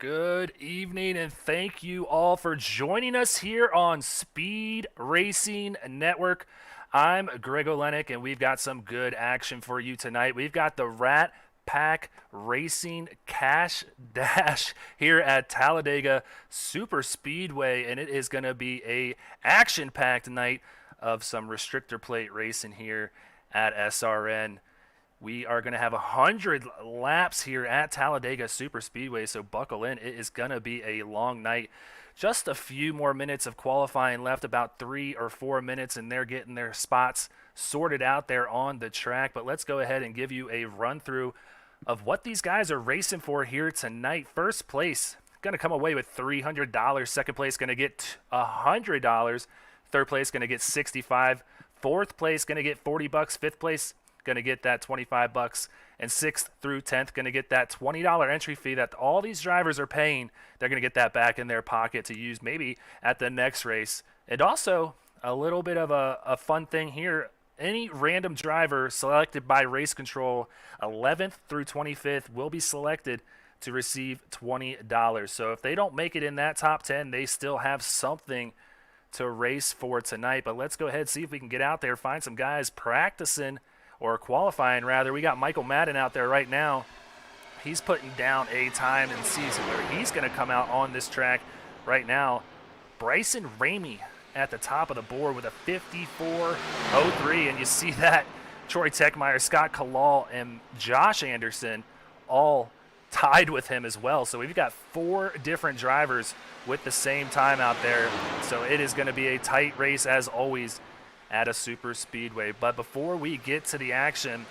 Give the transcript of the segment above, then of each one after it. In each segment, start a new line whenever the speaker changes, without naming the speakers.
Good evening, and thank you all for joining us here on Speed Racing Network. I'm Greg Olenek, and we've got some good action for you tonight. We've got the Ratpack Racing Cash Dash here at Talladega Super Speedway, and it is going to be a action-packed night of some restrictor plate racing here at SRN. We are going to have 100 laps here at Talladega Super Speedway, so buckle in. It is going to be a long night. Just a few more minutes of qualifying left, about 3 or 4 minutes, and they're getting their spots sorted out there on the track. But let's go ahead and give you a run-through of what these guys are racing for here tonight. First place, going to come away with $300. Second place, going to get $100. Third place, going to get $65. Fourth place, going to get $40. Fifth place, going to get that $25, and 6th through 10th going to get that $20 entry fee that all these drivers are paying. They're going to get that back in their pocket to use maybe at the next race. And also a little bit of a fun thing here. Any random driver selected by race control 11th through 25th will be selected to receive $20. So if they don't make it in that top 10, they still have something to race for tonight. But let's go ahead and see if we can get out there, find some guys practicing or qualifying rather. We got Michael Madden out there right now. He's putting down a time in season where he's going to come out on this track right now. Bryson Ramey at the top of the board with a 54.03, and you see that Troy Techmeyer, Scott Kalal, and Josh Anderson all tied with him as well. So we've got 4 different drivers with the same time out there. So it is going to be a tight race as always at a super speedway. But before we get to the action,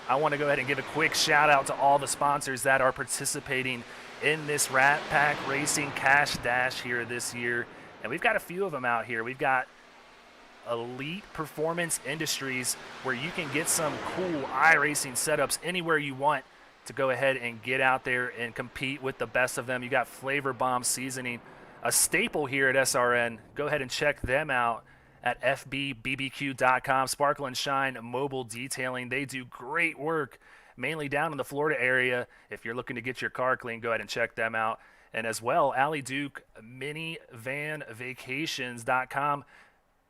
I want to go ahead and give a quick shout out to all the sponsors that are participating in this Ratpack Racing Cash Dash here this year. And we've got a few of them out here. We've got Elite Performance Industries, where you can get some cool iRacing setups anywhere you want to go ahead and get out there and compete with the best of them. You got Flavor Bomb Seasoning, a staple here at SRN. Go ahead and check them out at fbbbq.com. Sparkle and Shine Mobile Detailing. They do great work, mainly down in the Florida area. If you're looking to get your car clean, go ahead and check them out. And as well, Allie Duke Minivanvacations.com.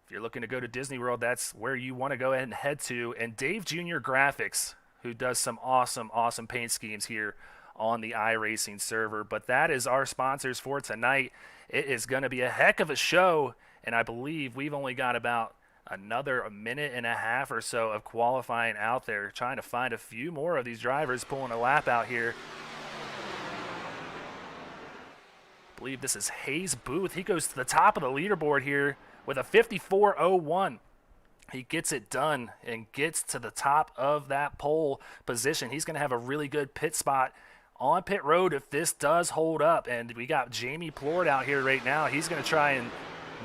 If you're looking to go to Disney World, that's where you want to go ahead and head to. And Dave Jr. Graphics, who does some awesome paint schemes here on the iRacing server. But that is our sponsors for tonight. It is going to be a heck of a show. And I believe we've only got about another minute and a half or so of qualifying out there, trying to find a few more of these drivers pulling a lap out here. I believe this is Hayes Booth. He goes to the top of the leaderboard here with a 54.01. He gets it done and gets to the top of that pole position. He's going to have a really good pit spot on pit road if this does hold up. And we got Jamie Plord out here right now. He's going to try and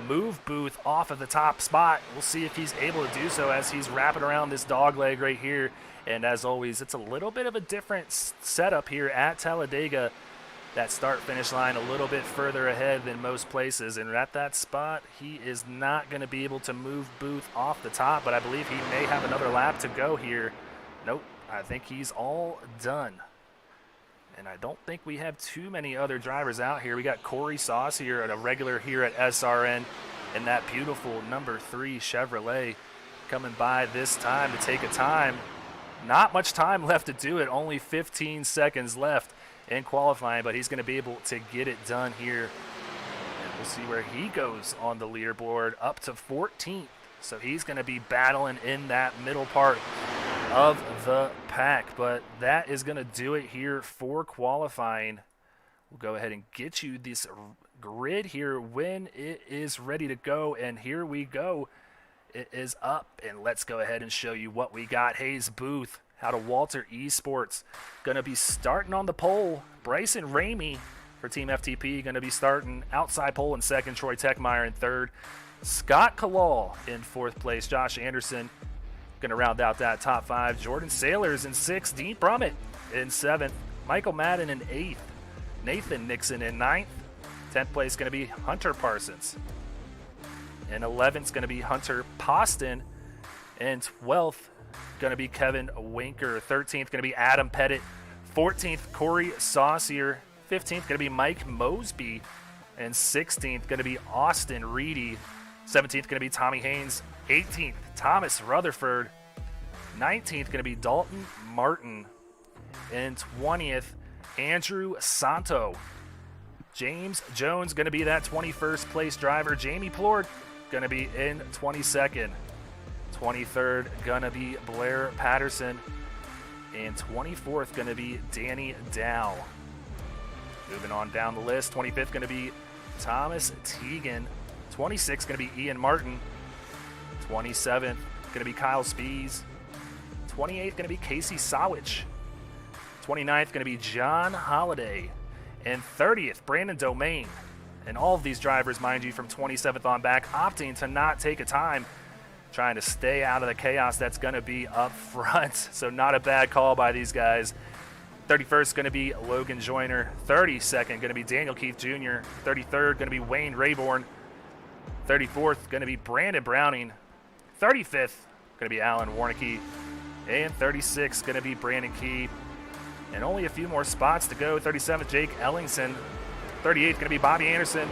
move Booth off of the top spot. We'll see if he's able to do so as he's wrapping around this dog leg right here. And as always, it's a little bit of a different setup here at Talladega. That start-finish line a little bit further ahead than most places. And at that spot, he is not going to be able to move Booth off the top, but I believe he may have another lap to go here. Nope, I think he's all done. And I don't think we have too many other drivers out here. We got Corey Sauce here, a regular here at SRN, and that beautiful number 3 Chevrolet coming by this time to take a time. Not much time left to do it, only 15 seconds left in qualifying, but he's going to be able to get it done here. And we'll see where he goes on the leaderboard, up to 14th. So he's going to be battling in that middle part of the pack, but that is going to do it here for qualifying. We'll go ahead and get you this grid here when it is ready to go, and here we go. It is up, and let's go ahead and show you what we got. Hayes Booth out of Walter Esports going to be starting on the pole. Bryson Ramey for Team FTP going to be starting outside pole in second. Troy Techmeyer in third. Scott Kalal in fourth place. Josh Anderson going to round out that top 5. Jordan Sailors in 6th. Dean Brummett in 7th. Michael Madden in 8th. Nathan Nixon in 9th. 10th place going to be Hunter Parsons. And 11th is going to be Hunter Poston. And 12th going to be Kevin Winker. 13th going to be Adam Pettit. 14th, Corey Saucier. 15th going to be Mike Mosby. And 16th going to be Austin Reedy. 17th going to be Tommy Haynes. 18th, Thomas Rutherford. 19th going to be Dalton Martin. And 20th, Andrew Santo. James Jones going to be that 21st place driver. Jamie Plord going to be in 22nd. 23rd going to be Blair Patterson. And 24th going to be Danny Dow. Moving on down the list, 25th going to be Thomas Teagan. 26th going to be Ian Martin. 27th going to be Kyle Spees. 28th going to be Casey Sawich. 29th going to be John Holliday. And 30th, Brandon Domain. And all of these drivers, mind you, from 27th on back, opting to not take a time, trying to stay out of the chaos that's going to be up front. So not a bad call by these guys. 31st going to be Logan Joyner. 32nd going to be Daniel Keith Jr. 33rd going to be Wayne Rayborn. 34th going to be Brandon Browning. 35th going to be Alan Warnicki. And 36th going to be Brandon Key. And only a few more spots to go. 37th, Jake Ellingson. 38th going to be Bobby Anderson.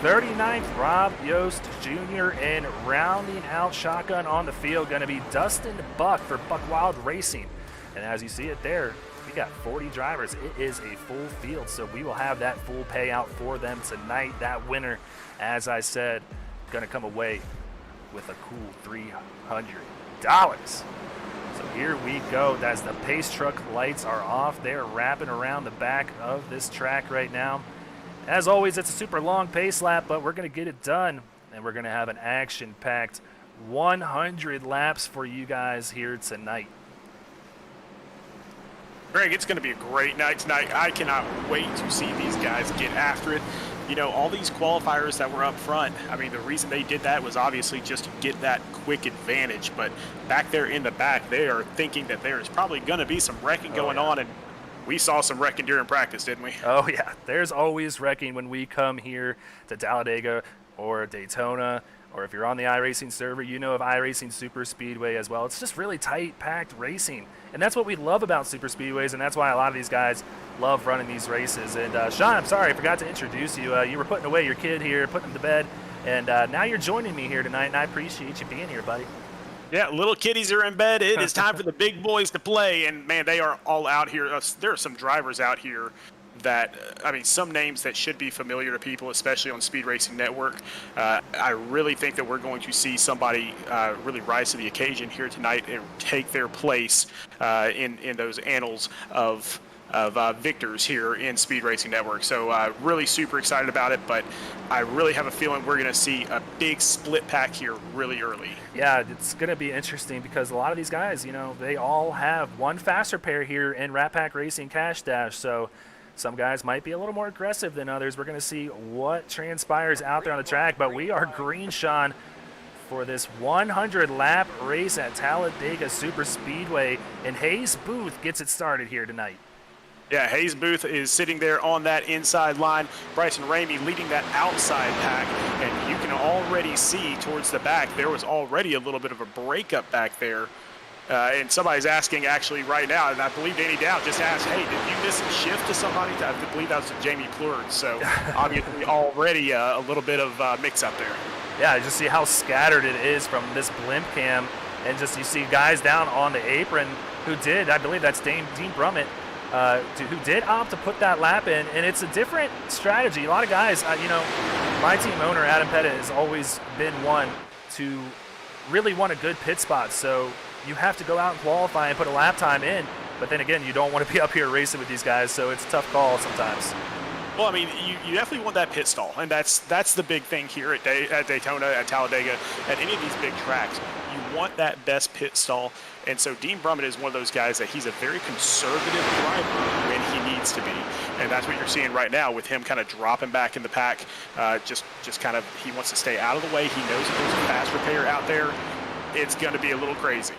39th, Rob Yost Jr. And rounding out shotgun on the field going to be Dustin Buck for Buck Wild Racing. And as you see it there, we got 40 drivers. It is a full field, so we will have that full payout for them tonight. That winner, as I said, going to come away with a cool $300. So here we go. As the pace truck lights are off, they're wrapping around the back of this track right now. As always, it's a super long pace lap, but we're going to get it done, and we're going to have an action-packed 100 laps for you guys here tonight.
Greg, it's going to be a great night tonight. I cannot wait to see these guys get after it. You know, all these qualifiers that were up front, I mean, the reason they did that was obviously just to get that quick advantage. But back there in the back, they are thinking that there is probably going to be some wrecking going on. And we saw some wrecking during practice, didn't we?
Oh, yeah. There's always wrecking when we come here to Talladega or Daytona. Or if you're on the iRacing server, you know of iRacing Super Speedway as well. It's just really tight, packed racing. And that's what we love about Super Speedways, and that's why a lot of these guys love running these races. And Sean, I'm sorry, I forgot to introduce you. You were putting away your kid here, putting him to bed, and now you're joining me here tonight, and I appreciate you being here, buddy.
Yeah, little kiddies are in bed. It is time for the big boys to play, and, man, they are all out here. There are some drivers out here that, I mean, some names that should be familiar to people, especially on Speed Racing Network. I really think that we're going to see somebody really rise to the occasion here tonight and take their place in those annals of victors here in Speed Racing Network. So really super excited about it, but I really have a feeling we're going to see a big split pack here really early.
Yeah, it's going to be interesting because a lot of these guys, you know, they all have one faster pair here in Ratpack Racing Cash Dash. So some guys might be a little more aggressive than others. We're going to see what transpires out there on the track, but we are green, Sean, for this 100-lap race at Talladega Super Speedway, and Hayes Booth gets it started here tonight.
Yeah, Hayes Booth is sitting there on that inside line. Bryson Ramey leading that outside pack, and you can already see towards the back there was already a little bit of a breakup back there. And somebody's asking actually right now, and I believe Danny Dow just asked, hey, did you miss a shift to somebody? I believe that was Jamie Plurd. So obviously already a little bit of mix up there.
Yeah, just see how scattered it is from this blimp cam. And just you see guys down on the apron who did, I believe that's Dean Brummett, who did opt to put that lap in. And it's a different strategy. A lot of guys, you know, my team owner, Adam Pettit, has always been one to really want a good pit spot. So you have to go out and qualify and put a lap time in, but then again, you don't want to be up here racing with these guys, so it's a tough call sometimes.
Well, I mean, you definitely want that pit stall, and that's the big thing here at Daytona, at Talladega, at any of these big tracks. You want that best pit stall, and so Dean Brummett is one of those guys that he's a very conservative driver when he needs to be, and that's what you're seeing right now with him kind of dropping back in the pack. Just kind of, he wants to stay out of the way. He knows that there's a fast repair out there. It's going to be a little crazy.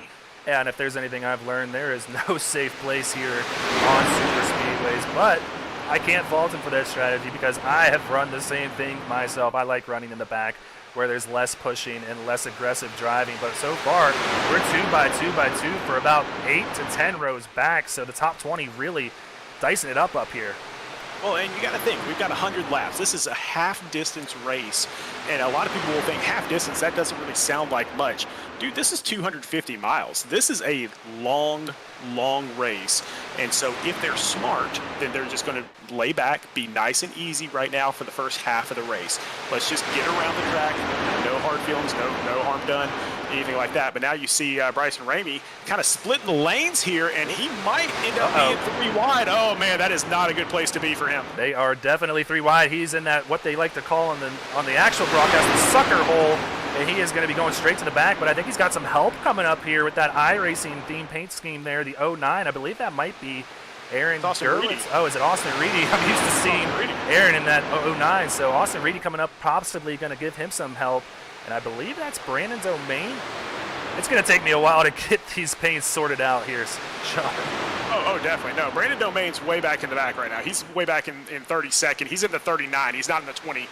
Yeah, and if there's anything I've learned, there is no safe place here on super speedways, but I can't fault him for that strategy because I have run the same thing myself. I like running in the back where there's less pushing and less aggressive driving, but so far we're 2 by 2 by 2 for about 8 to 10 rows back, so the top 20 really dicing it up here.
Well, and you got to think, we've got 100 laps. This is a half-distance race, and a lot of people will think half-distance, that doesn't really sound like much. Dude, this is 250 miles. This is a long, long race, and so if they're smart, then they're just going to lay back, be nice and easy right now for the first half of the race. Let's just get around the track, no hard feelings, no harm done, anything like that. But now you see Bryson Ramey kind of splitting the lanes here, and he might end up being 3 wide. Oh, man, that is not a good place to be for him.
They are definitely 3 wide. He's in that, what they like to call on the actual broadcast, the sucker hole, and he is going to be going straight to the back. But I think he's got some help coming up here with that iRacing theme paint scheme there, the 09. I believe that might be Aaron Derwitz. Oh, is it Austin Reedy? I'm used to seeing Aaron in that 09. So Austin Reedy coming up, possibly going to give him some help. And I believe that's Brandon Domain. It's going to take me a while to get these paints sorted out here, Sean.
Oh, definitely. No, Brandon Domain's way back in the back right now. He's way back in 32nd. He's in the 39. He's not in the 20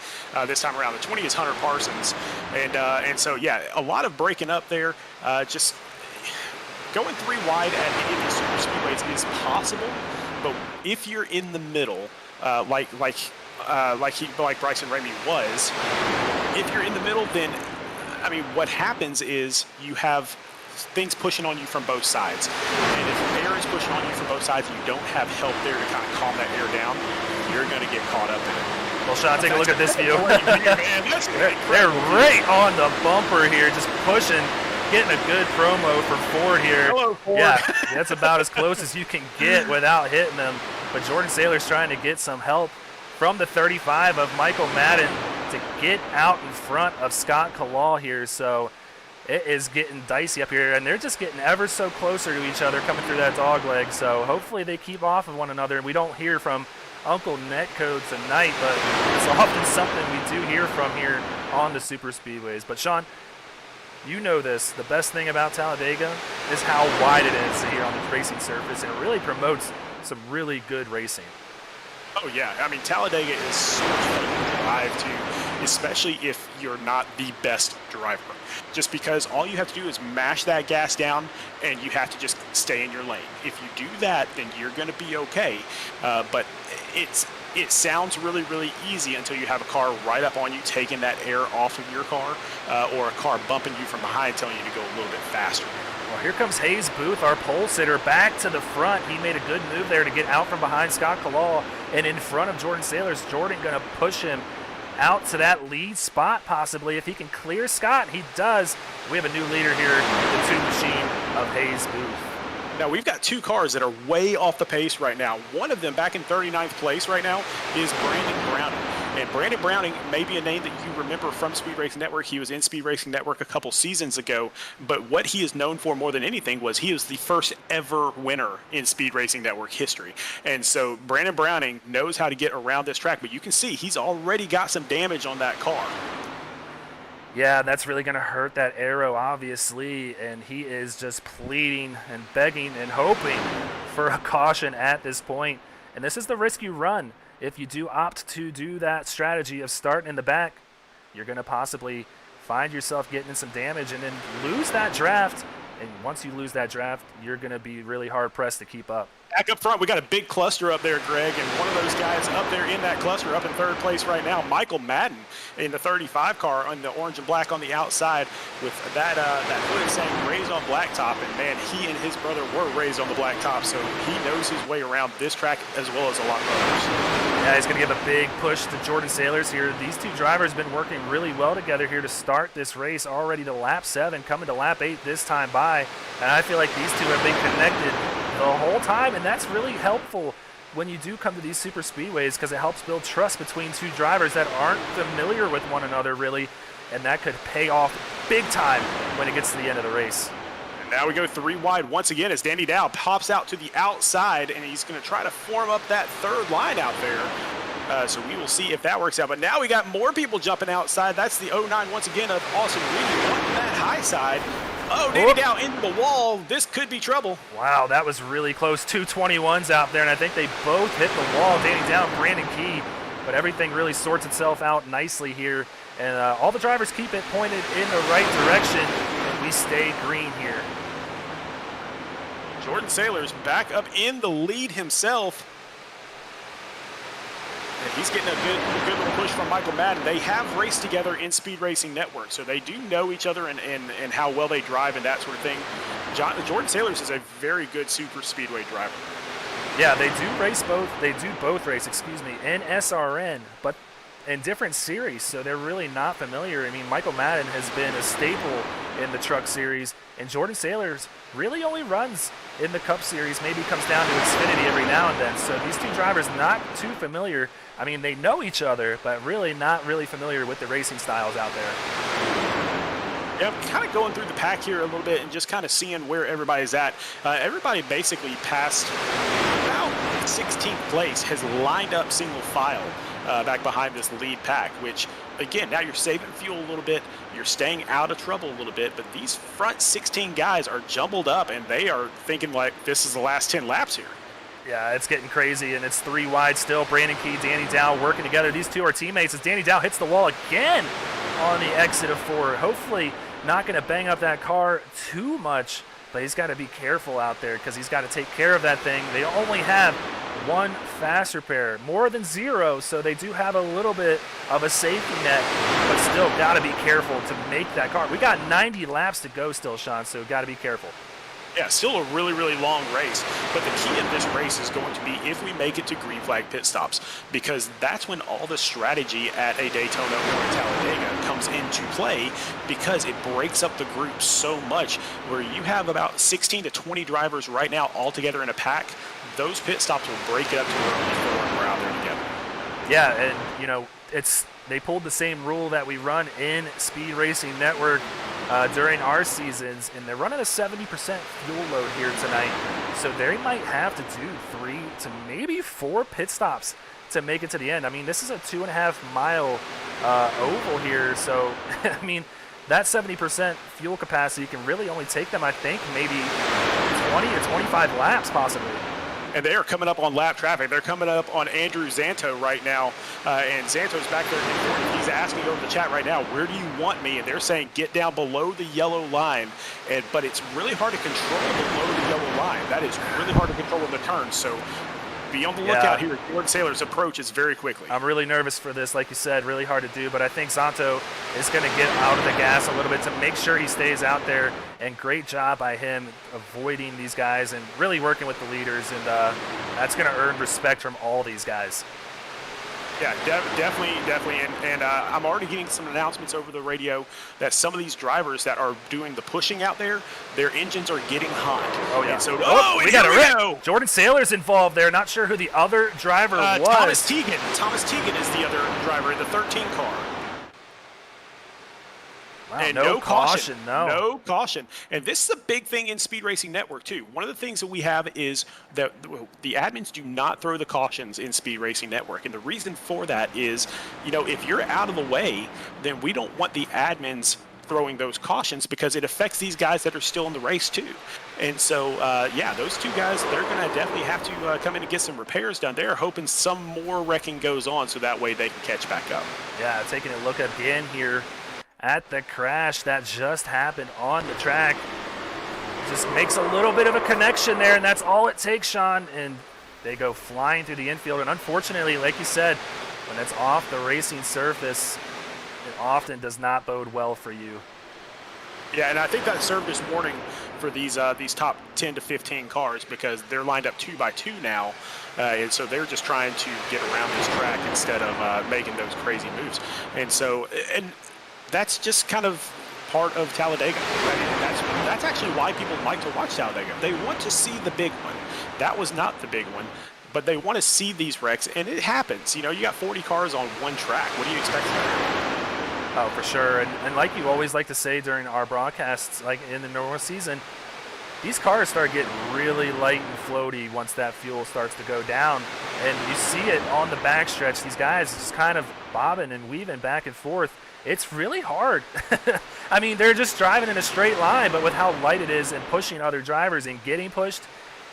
this time around. The 20 is Hunter Parsons. And so, yeah, a lot of breaking up there. Just going 3 wide at any of these super speedways is possible. But if you're in the middle, like Bryson Ramey was, if you're in the middle, then I mean, what happens is you have things pushing on you from both sides. And if air is pushing on you from both sides and you don't have help there to kind of calm that air down, you're going to get caught up in it.
Well, Sean, take a look at this view. They're right on the bumper here, just pushing, getting a good promo for Ford here.
Hello, Ford.
Yeah, that's about as close as you can get without hitting them. But Jordan Saylor's trying to get some help from the 35 of Michael Madden to get out in front of Scott Kalal here. So it is getting dicey up here, and they're just getting ever so closer to each other coming through that dog leg. So hopefully they keep off of one another, and we don't hear from Uncle Netcode tonight, but it's often something we do hear from here on the super speedways. But Sean, you know this, the best thing about Talladega is how wide it is here on the racing surface, and it really promotes some really good racing.
Oh, yeah. I mean, Talladega is so much fun to drive to, especially if you're not the best driver. Just because all you have to do is mash that gas down, and you have to just stay in your lane. If you do that, then you're going to be okay. But it sounds really, really easy until you have a car right up on you, taking that air off of your car, or a car bumping you from behind, telling you to go a little bit faster.
Well, here comes Hayes Booth, our pole sitter, back to the front. He made a good move there to get out from behind Scott Kalal and in front of Jordan Saylor's. Jordan going to push him out to that lead spot possibly. If he can clear Scott, he does. We have a new leader here, the tube machine of Hayes Booth.
Now, we've got 2 cars that are way off the pace right now. One of them back in 39th place right now is Brandon Browning. And Brandon Browning may be a name that you remember from Speed Racing Network. He was in Speed Racing Network a couple seasons ago. But what he is known for more than anything was he was the first ever winner in Speed Racing Network history. And so Brandon Browning knows how to get around this track. But you can see he's already got some damage on that car.
Yeah, that's really going to hurt that aero, obviously, and he is just pleading and begging and hoping for a caution at this point. And this is the risk you run. If you do opt to do that strategy of starting in the back, you're going to possibly find yourself getting in some damage and then lose that draft. And once you lose that draft, you're going to be really hard-pressed to keep up.
Back up front, we got a big cluster up there, Greg, and one of those guys up there in that cluster, up in 3rd place right now, Michael Madden in the 35 car on the orange and black on the outside with that hood saying raised on blacktop. And man, he and his brother were raised on the blacktop, so he knows his way around this track as well as a lot of others.
Yeah, he's going to give a big push to Jordan Saylor's here. These 2 drivers have been working really well together here to start this race, already to lap 7, coming to lap 8 this time by. And I feel like these 2 have been connected the whole time, and that's really helpful when you do come to these super speedways because it helps build trust between 2 drivers that aren't familiar with one another really, and that could pay off big time when it gets to the end of the race.
And now we go 3 wide once again as Danny Dow pops out to the outside, and he's going to try to form up that 3rd line out there. So we will see if that works out. But now we got more people jumping outside. That's the 09 once again of Austin Reedy on that high side. Oh, Danny Dow into the wall. This could be trouble.
Wow, that was really close. 2 21s out there, and I think they both hit the wall, Danny Dow and Brandon Key. But everything really sorts itself out nicely here. And all the drivers keep it pointed in the right direction, and we stay green here.
Jordan Saylor's back up in the lead himself. And he's getting a good little push from Michael Madden. They have raced together in Speed Racing Network, so they do know each other and how well they drive and that sort of thing. Jordan Sailors is a very good super speedway driver.
Yeah, they do race both. They do both race, in SRN, but in different series, so they're really not familiar. I mean, Michael Madden has been a staple in the truck series, and Jordan Sailors really only runs in the Cup series, maybe comes down to Xfinity every now and then. So these two drivers not too familiar. I mean, they know each other, but really not really familiar with the racing styles out there.
Yeah, kind of going through the pack here a little bit and just kind of seeing where everybody's at. Everybody basically past about 16th place has lined up single file back behind this lead pack, which, again, now you're saving fuel a little bit. You're staying out of trouble a little bit, but these front 16 guys are jumbled up, and they are thinking like this is the last 10 laps here.
Yeah, it's getting crazy, and it's 3 wide still. Brandon Key, Danny Dow working together. These two are teammates as Danny Dow hits the wall again on the exit of 4. Hopefully not going to bang up that car too much, but he's got to be careful out there because he's got to take care of that thing. They only have 1 fast repair, more than 0, so they do have a little bit of a safety net, but still got to be careful to make that car. We got 90 laps to go still, Sean, so got to be careful.
Yeah, still a really, really long race. But the key of this race is going to be if we make it to green flag pit stops, because that's when all the strategy at a Daytona or a Talladega comes into play, because it breaks up the group so much, where you have about 16 to 20 drivers right now all together in a pack. Those pit stops will break it up to where only 4 are out there together.
Yeah, and, you know, they pulled the same rule that we run in Speed Racing Network during our seasons, and they're running a 70% fuel load here tonight, so they might have to do 3 to maybe 4 pit stops to make it to the end. I mean, this is a 2.5-mile oval here, so I mean, that 70% fuel capacity can really only take them, I think, maybe 20 or 25 laps possibly.
And they are coming up on lap traffic. They're coming up on Andrew Zanto right now. And Zanto's back there. He's asking over the chat right now, where do you want me? And they're saying, get down below the yellow line. But it's really hard to control below the yellow line. That is really hard to control in the turn. So be on the lookout here. Jordan Sailors approaches very quickly.
I'm really nervous for this. Like you said, really hard to do. But I think Zanto is going to get out of the gas a little bit to make sure he stays out there. And great job by him avoiding these guys and really working with the leaders. And that's going to earn respect from all these guys.
Yeah, definitely. And I'm already getting some announcements over the radio that some of these drivers that are doing the pushing out there, their engines are getting hot.
Oh, yeah.
And so,
we got a rip. Jordan Sailor's involved there. Not sure who the other driver was.
Thomas Teagan is the other driver in the 13 car.
Wow,
and
no caution.
No caution. And this is a big thing in Speed Racing Network, too. One of the things that we have is that the admins do not throw the cautions in Speed Racing Network. And the reason for that is, you know, if you're out of the way, then we don't want the admins throwing those cautions because it affects these guys that are still in the race, too. And so, yeah, those two guys, they're going to definitely have to come in and get some repairs done. They're hoping some more wrecking goes on so that way they can catch back up.
Yeah, taking a look again here at the crash that just happened on the track. Just makes a little bit of a connection there, and that's all it takes, Sean. And they go flying through the infield. And unfortunately, like you said, when it's off the racing surface, it often does not bode well for you.
Yeah, and I think that served this warning for these top 10 to 15 cars because they're lined up 2 by 2 now. And so they're just trying to get around this track instead of making those crazy moves. And so, and that's just kind of part of Talladega. That's actually why people like to watch Talladega. They want to see the big one. That was not the big one, but they want to see these wrecks, and it happens. You know, you got 40 cars on one track. What do you expect from that?
Oh, for sure. And like you always like to say during our broadcasts, like in the normal season, these cars start getting really light and floaty once that fuel starts to go down. And you see it on the backstretch. These guys just kind of bobbing and weaving back and forth. It's really hard. I mean, they're just driving in a straight line, but with how light it is and pushing other drivers and getting pushed,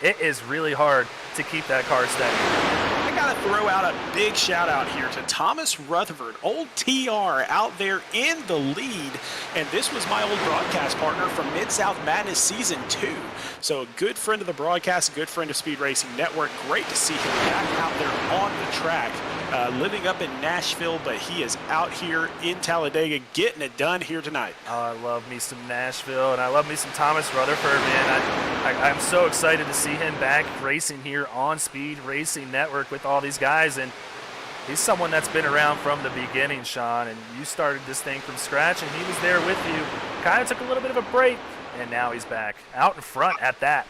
it is really hard to keep that car steady.
I got to throw out a big shout out here to Thomas Rutherford, old TR out there in the lead. And this was my old broadcast partner from Mid-South Madness Season 2. So a good friend of the broadcast, a good friend of Speed Racing Network. Great to see him back out there on the track living up in Nashville, but he is out here in Talladega getting it done here tonight.
Oh, I love me some Nashville, and I love me some Thomas Rutherford, man. I'm so excited to see him back racing here on Speed Racing Network with all these guys, and he's someone that's been around from the beginning, Sean, and you started this thing from scratch, and he was there with you. Kind of took a little bit of a break, and now he's back out in front at that.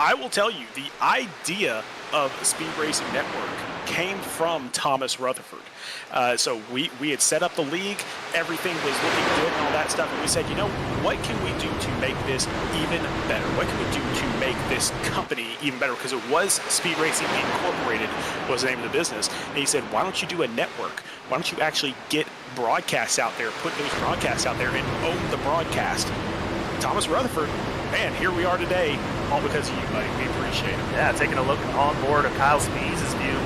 I will tell you, the idea of Speed Racing Network came from Thomas Rutherford. So we had set up the league, everything was looking good and all that stuff, and we said, you know, what can we do to make this even better? What can we do to make this company even better? Because it was Speed Racing Incorporated was the name of the business. And he said, why don't you do a network? Why don't you actually get broadcasts out there, put those broadcasts out there and own the broadcast? Thomas Rutherford, man, here we are today, all because of you, buddy. We appreciate it.
Yeah, taking a look on board of Kyle Speeds' view,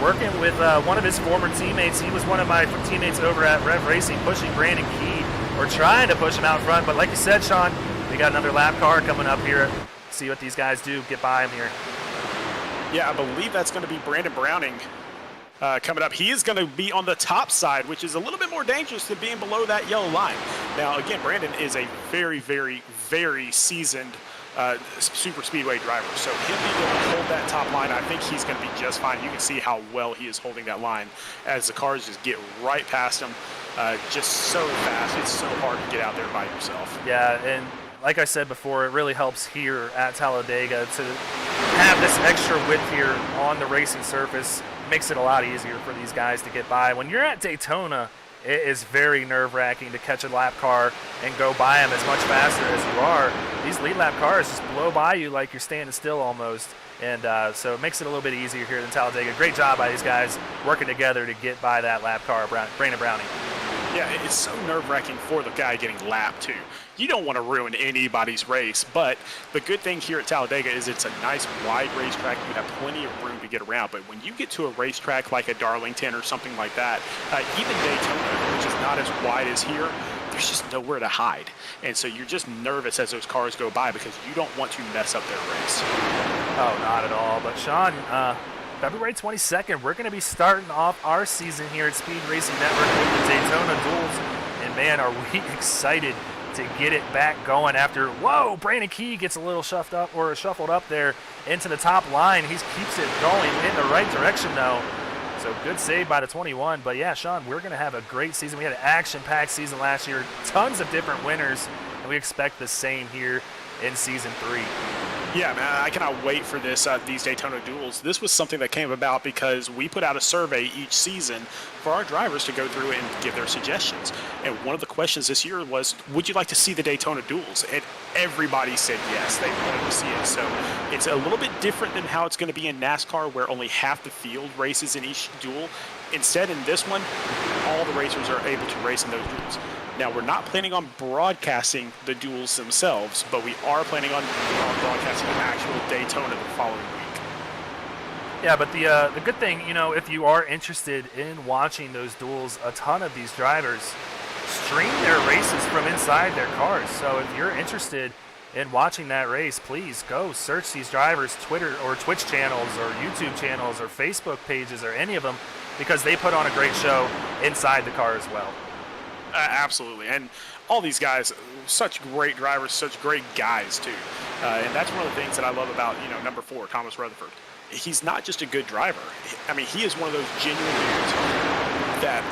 working with one of his former teammates. He was one of my teammates over at Rev Racing, pushing Brandon Key, or trying to push him out front. But like you said, Sean, we got another lap car coming up here. See what these guys do, get by him here.
Yeah, I believe that's going to be Brandon Browning coming up. He is going to be on the top side, which is a little bit more dangerous than being below that yellow line. Now, again, Brandon is a very, very, very seasoned super speedway driver. So him being able to hold that top line, I think he's going to be just fine. You can see how well he is holding that line as the cars just get right past him, just so fast. It's so hard to get out there by yourself.
Yeah, and like I said before, it really helps here at Talladega to have this extra width here on the racing surface. Makes it a lot easier for these guys to get by. When you're at Daytona, it is very nerve-wracking to catch a lap car and go by them as much faster as you are. These lead lap cars just blow by you like you're standing still almost. And so it makes it a little bit easier here than Talladega. Great job by these guys working together to get by that lap car, Brandon Browning.
Yeah, it's so nerve-wracking for the guy getting lapped, too. You don't want to ruin anybody's race, but the good thing here at Talladega is it's a nice wide racetrack. You have plenty of room to get around, but when you get to a racetrack like a Darlington or something like that, even Daytona, which is not as wide as here, there's just nowhere to hide. And so you're just nervous as those cars go by because you don't want to mess up their race.
Oh, not at all. But Sean, February 22nd, we're going to be starting off our season here at Speed Racing Network with the Daytona Duels. And man, are we excited to get it back going after, whoa, Brandon Key gets a little shuffled up there into the top line. He keeps it going in the right direction though. So good save by the 21. But yeah, Sean, we're going to have a great season. We had an action-packed season last year, tons of different winners, and we expect the same here in season 3.
Yeah, man, I cannot wait for this. These Daytona Duels. This was something that came about because we put out a survey each season for our drivers to go through and give their suggestions. And one of the questions this year was, would you like to see the Daytona Duels? And everybody said yes, they wanted to see it. So it's a little bit different than how it's going to be in NASCAR, where only half the field races in each duel. Instead, in this one, all the racers are able to race in those duels. Now, we're not planning on broadcasting the duels themselves, but we are planning on broadcasting the actual Daytona the following week.
Yeah, but the good thing, you know, if you are interested in watching those duels, a ton of these drivers stream their races from inside their cars. So if you're interested in watching that race, please go search these drivers' Twitter or Twitch channels or YouTube channels or Facebook pages or any of them, because they put on a great show inside the car as well.
Absolutely, and all these guys, such great drivers, such great guys too, and that's one of the things that I love about, you know, number 4, Thomas Rutherford. He's not just a good driver. I mean, he is one of those genuine dudes that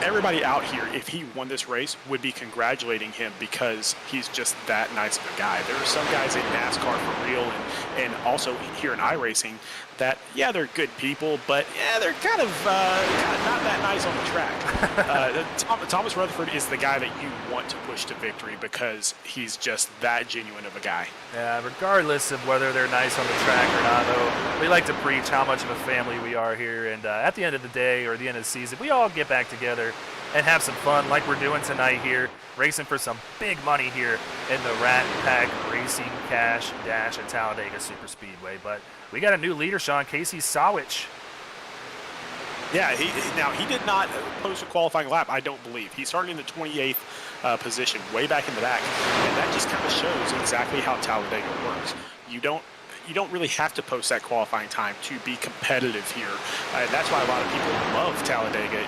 everybody out here, if he won this race, would be congratulating him because he's just that nice of a guy. There are some guys in NASCAR for real, and also here in iRacing that, yeah, they're good people, but yeah, they're kind of not that nice on the track. Thomas Rutherford is the guy that you want to push to victory because he's just that genuine of a guy.
Yeah, regardless of whether they're nice on the track or not, though, we like to preach how much of a family we are here, and at the end of the day or the end of the season, we all get back together and have some fun like we're doing tonight here, racing for some big money here in the Ratpack Racing Cash Dash at Talladega Super Speedway. But we got a new leader, Sean, Casey Sawich.
Yeah, he did not post a qualifying lap, I don't believe. He started in the 28th position, way back in the back, and that just kind of shows exactly how Talladega works. You don't you don't really have to post that qualifying time to be competitive here. And that's why a lot of people love Talladega.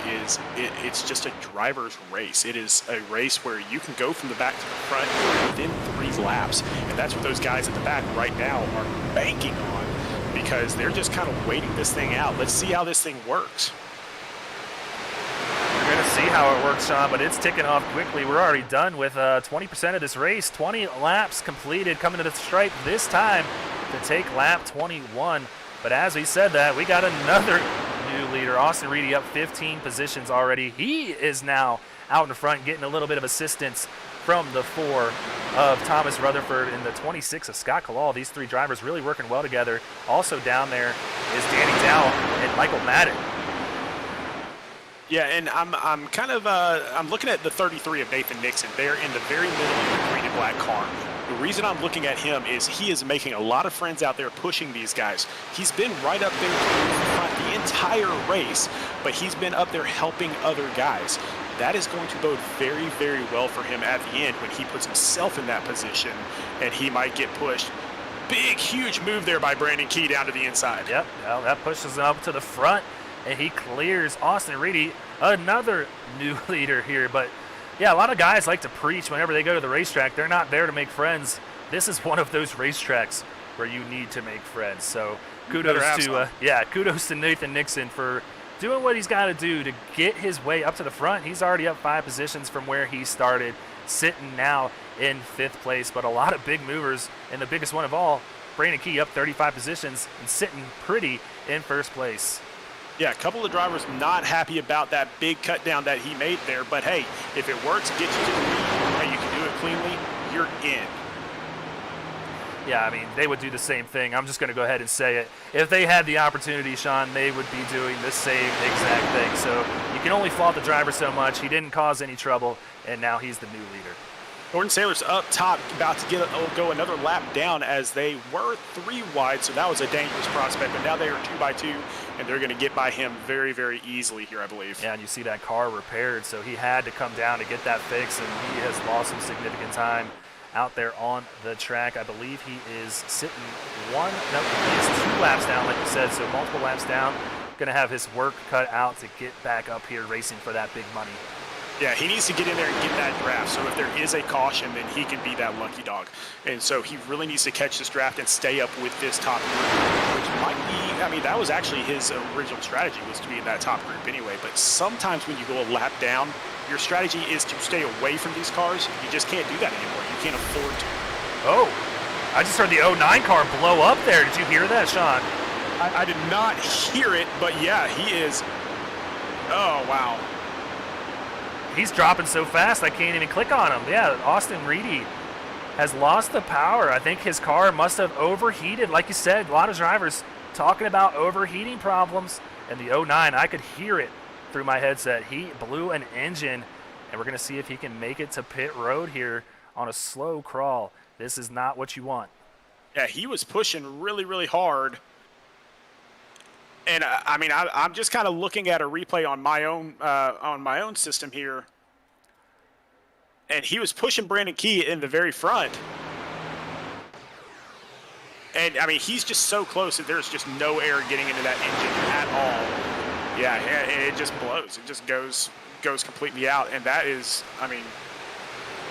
It's just a driver's race. It is a race where you can go from the back to the front within 3 laps, and that's what those guys at the back right now are banking on, because they're just kind of waiting this thing out. Let's see how this thing works.
We're going to see how it works, Sean, but it's ticking off quickly. We're already done with 20% of this race. 20 laps completed, coming to the stripe this time to take lap 21. But as we said that, we got another new leader. Austin Reedy up 15 positions already. He is now out in the front, getting a little bit of assistance from the 4 of Thomas Rutherford and the 26 of Scott Kalal. These 3 drivers really working well together. Also down there is Danny Dow and Michael Madden.
Yeah, and I'm kind of I'm looking at the 33 of Nathan Nixon. They're in the very middle of the green and black car. The reason I'm looking at him is he is making a lot of friends out there pushing these guys. He's been right up there front the entire race, but he's been up there helping other guys. That is going to bode very, very well for him at the end when he puts himself in that position and he might get pushed. Big, huge move there by Brandon Key down to the inside.
Yep, well, that pushes him up to the front, and he clears Austin Reedy, another new leader here. But yeah, a lot of guys like to preach whenever they go to the racetrack. They're not there to make friends. This is one of those racetracks where you need to make friends. So kudos to Nathan Nixon for doing what he's got to do to get his way up to the front. He's already up 5 positions from where he started, sitting now in 5th place. But a lot of big movers, and the biggest one of all, Brandon Key up 35 positions and sitting pretty in 1st place.
Yeah, a couple of drivers not happy about that big cut down that he made there. But hey, if it works, get you to the lead, and you can do it cleanly, you're in.
Yeah, I mean, they would do the same thing. I'm just going to go ahead and say it. If they had the opportunity, Sean, they would be doing the same exact thing. So you can only fault the driver so much. He didn't cause any trouble, and now he's the new leader.
Gordon Saylor's up top, about to go another lap down, as they were 3 wide, so that was a dangerous prospect. But now they are 2 by 2, and they're going to get by him very, very easily here, I believe.
Yeah, and you see that car repaired, so he had to come down to get that fix, and he has lost some significant time out there on the track. I believe he is sitting he is 2 laps down, like you said, so multiple laps down. Going to have his work cut out to get back up here racing for that big money.
Yeah, he needs to get in there and get that draft. So if there is a caution, then he can be that lucky dog. And so he really needs to catch this draft and stay up with this top group, which might be, I mean, that was actually his original strategy, was to be in that top group anyway. But sometimes when you go a lap down, your strategy is to stay away from these cars. You just can't do that anymore. You can't afford to.
Oh, I just heard the 09 car blow up there. Did you hear that, Sean?
I did not hear it, but yeah, he is. Oh, wow.
He's dropping so fast I can't even click on him. Yeah, Austin Reedy has lost the power. I think his car must have overheated. Like you said, a lot of drivers talking about overheating problems. And the 09, I could hear it through my headset. He blew an engine, and we're going to see if he can make it to pit road here on a slow crawl. This is not what you want.
Yeah, he was pushing really, really hard. And I mean, I'm just kind of looking at a replay on my own system here, and he was pushing Brandon Key in the very front. And I mean, he's just so close that there's just no air getting into that engine at all. Yeah, it just blows. It just goes completely out, and that is, I mean,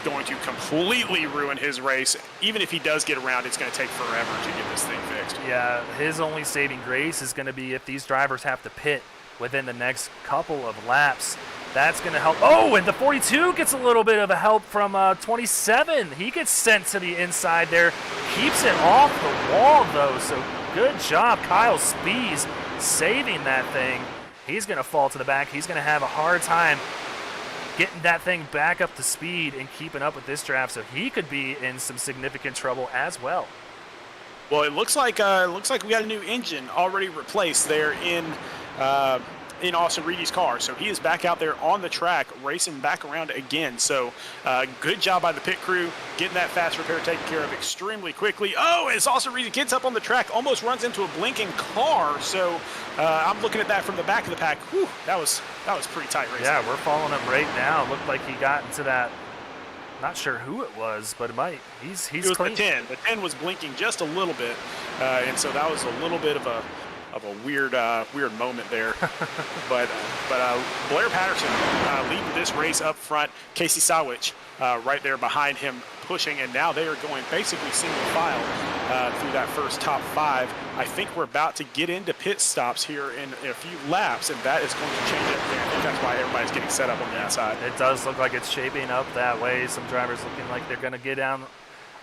going to completely ruin his race. Even if he does get around, it's going to take forever to get this thing fixed.
Yeah, his only saving grace is going to be if these drivers have to pit within the next couple of laps. That's going to help. Oh, and the 42 gets a little bit of a help from 27. He gets sent to the inside there. Keeps it off the wall, though, so good job, Kyle Spees, saving that thing. He's going to fall to the back. He's going to have a hard time getting that thing back up to speed and keeping up with this draft, so he could be in some significant trouble as well.
Well, it looks like we got a new engine already replaced there in Austin Reedy's car, so he is back out there on the track racing back around again. So good job by the pit crew getting that fast repair taken care of extremely quickly. Oh, as Austin Reedy gets up on the track, almost runs into a blinking car. So I'm looking at that from the back of the pack. Whew, that was pretty tight racing.
Yeah, we're following him right now. Looked like he got into that Not sure who it was, but it might. He's
It was
clean.
the 10. The 10 was blinking just a little bit, and so that was a little bit of a weird moment there. but Blair Patterson leading this race up front. Casey Sawich right there behind him pushing, and now they are going basically single file through that first top 5. I think we're about to get into pit stops here in a few laps, and that is going to change everything. I think that's why everybody's getting set up on the inside.
It does look like it's shaping up that way. Some drivers looking like they're going to get down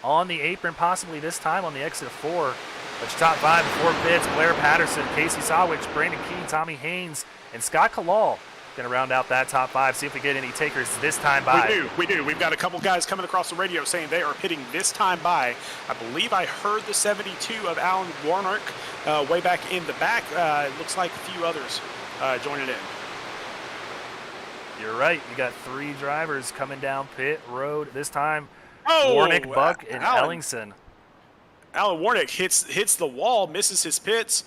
on the apron, possibly this time on the exit of 4. But your top 5 before pits: Blair Patterson, Casey Sawich, Brandon Key, Tommy Haynes, and Scott Kalal. Going to round out that top 5, see if we get any takers this time by.
We do. We've got a couple guys coming across the radio saying they are pitting this time by. I believe I heard the 72 of Alan Warnock way back in the back. It looks like a few others joining in.
You're right. You got 3 drivers coming down pit road this time.
Oh,
Warnick, Buck, and Ellingson.
Alan Warnick hits the wall, misses his pits.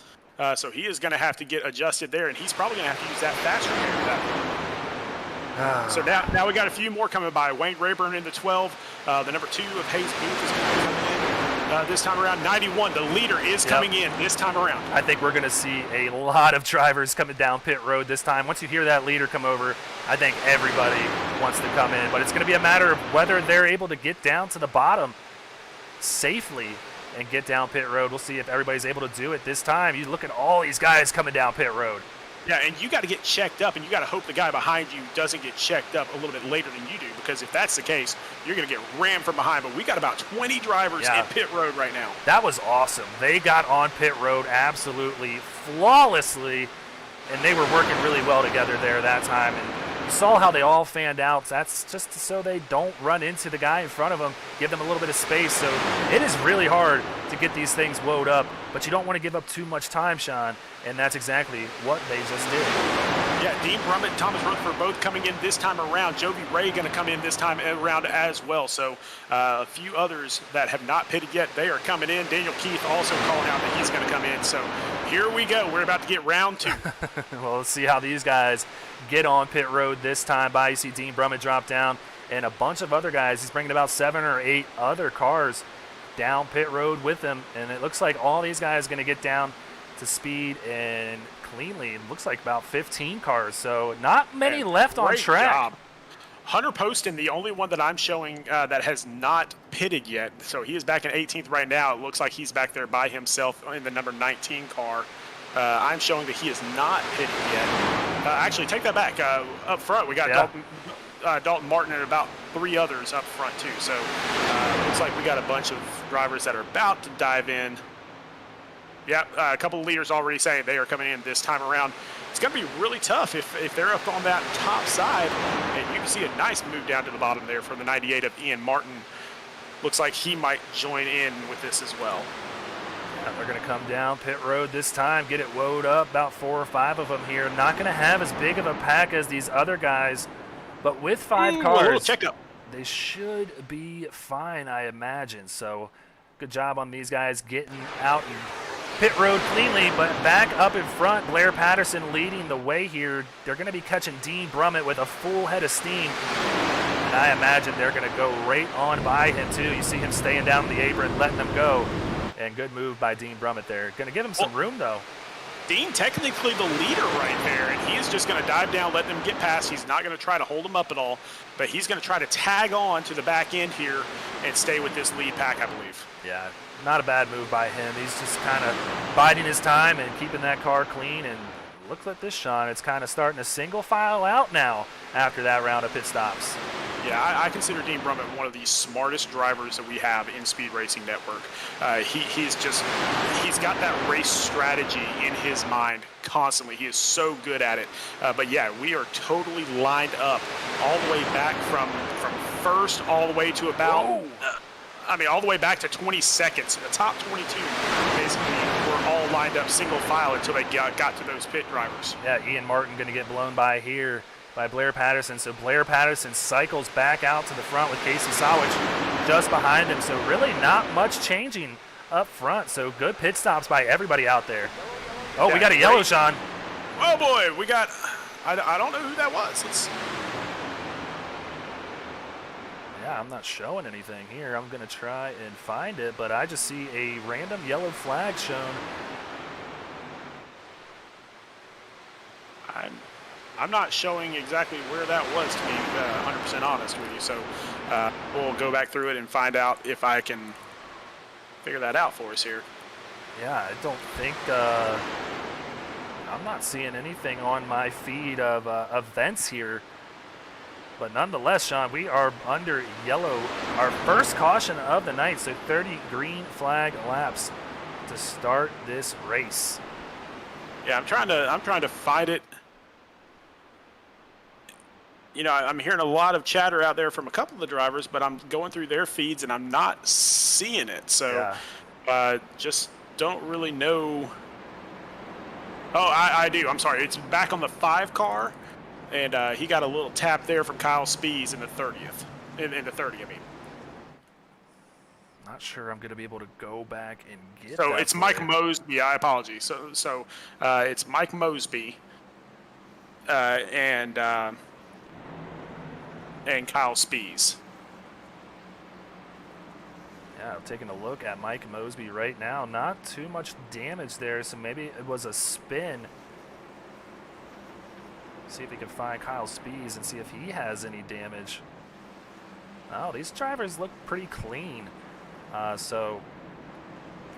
So he is going to have to get adjusted there, and he's probably going to have to use that faster gear for that. So now we got a few more coming by. Wayne Rayburn in the 12. The number 2 of Hayes Booth is going to be coming in this time around. 91, the leader is coming in this time around.
I think we're going to see a lot of drivers coming down pit road this time. Once you hear that leader come over, I think everybody wants to come in. But it's going to be a matter of whether they're able to get down to the bottom safely and get down pit road. We'll see if everybody's able to do it this time. You look at all these guys coming down pit road.
Yeah, and you got to get checked up, and you got to hope the guy behind you doesn't get checked up a little bit later than you do, because if that's the case, you're going to get rammed from behind. But we got about 20 drivers in pit road right now.
That was awesome. They got on pit road absolutely flawlessly, and they were working really well together there that time. And you saw how they all fanned out. That's just so they don't run into the guy in front of them, give them a little bit of space. So it is really hard to get these things woed up, but you don't want to give up too much time, Sean, and that's exactly what they just did.
Yeah, Dean Brummett and Thomas Rutherford both coming in this time around. Jovi Ray going to come in this time around as well. So a few others that have not pitted yet, they are coming in. Daniel Keith also calling out that he's going to come in. So here we go. We're about to get round 2.
Well, let's see how these guys get on pit road this time by. You see Dean Brummett drop down and a bunch of other guys. He's bringing about 7 or 8 other cars down pit road with him, and it looks like all these guys are going to get down to speed and cleanly. It looks like about 15 cars, so not many left on track.
Job. Hunter Poston, the only one that I'm showing that has not pitted yet, so he is back in 18th right now. It looks like he's back there by himself in the number 19 car. I'm showing that he is not pitted yet. Actually, take that back. Up front, we got Dalton Martin and about 3 others up front too. So looks like we got a bunch of drivers that are about to dive in. Yeah, a couple of leaders already saying they are coming in this time around. It's going to be really tough if they're up on that top side. And you can see a nice move down to the bottom there from the 98 of Ian Martin. Looks like he might join in with this as well.
Yeah, they're going to come down pit road this time, get it woed up, about 4 or 5 of them here. Not going to have as big of a pack as these other guys, but with 5 cars,
a little checkup.
They should be fine, I imagine. So good job on these guys getting out and pit road cleanly, but back up in front, Blair Patterson leading the way here. They're going to be catching Dean Brummett with a full head of steam, and I imagine they're going to go right on by him too. You see him staying down the apron, letting them go, and good move by Dean Brummett there. Going to give him some room though.
Dean technically the leader right there, and he is just going to dive down, let them get past. He's not going to try to hold them up at all, but he's going to try to tag on to the back end here and stay with this lead pack, I believe.
Yeah, not a bad move by him. He's just kind of biding his time and keeping that car clean. And look at this, Sean. It's kind of starting to single file out now after that round of pit stops.
Yeah, I consider Dean Brummett one of the smartest drivers that we have in Speed Racing Network. He's got that race strategy in his mind constantly. He is so good at it. But yeah, we are totally lined up all the way back from first all the way to about, all the way back to 20 seconds. The top 22 basically were all lined up single file until they got to those pit drivers.
Yeah, Ian Martin going to get blown by here by Blair Patterson. So Blair Patterson cycles back out to the front with Casey Sawich just behind him. So really not much changing up front. So good pit stops by everybody out there. Oh, yeah, we got a yellow, Sean.
Oh boy, we got, I don't know who that was.
Yeah, I'm not showing anything here. I'm going to try and find it, but I just see a random yellow flag shown.
I'm not showing exactly where that was, to be 100% honest with you. So we'll go back through it and find out if I can figure that out for us here.
Yeah, I don't think I'm not seeing anything on my feed of events here. But nonetheless, Sean, we are under yellow. Our first caution of the night, so 30 green flag laps to start this race.
Yeah, I'm trying to find it. You know, I'm hearing a lot of chatter out there from a couple of the drivers, but I'm going through their feeds and I'm not seeing it. So just don't really know. Oh, I do. I'm sorry. It's back on the 5 car, and he got a little tap there from Kyle Spees in the 30th. In the 30, I mean.
Not sure I'm going to be able to go back and get
So
that
it's
for
Mike
you.
Mosby. I apologize. So it's Mike Mosby and Kyle Spees.
Yeah, I'm taking a look at Mike Mosby right now. Not too much damage there, so maybe it was a spin. See if we can find Kyle Spees and see if he has any damage. Oh, these drivers look pretty clean. So,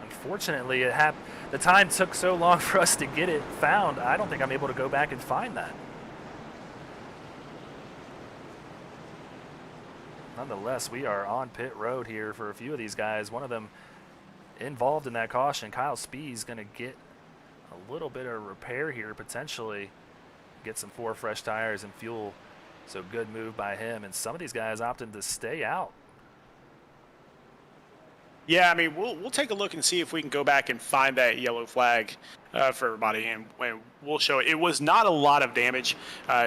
unfortunately, the time took so long for us to get it found. I don't think I'm able to go back and find that. Nonetheless, we are on pit road here for a few of these guys. One of them involved in that caution. Kyle Spees going to get a little bit of repair here, potentially. Get some 4 fresh tires and fuel. So good move by him. And some of these guys opted to stay out.
Yeah, I mean, we'll take a look and see if we can go back and find that yellow flag for everybody, and we'll show it. It was not a lot of damage,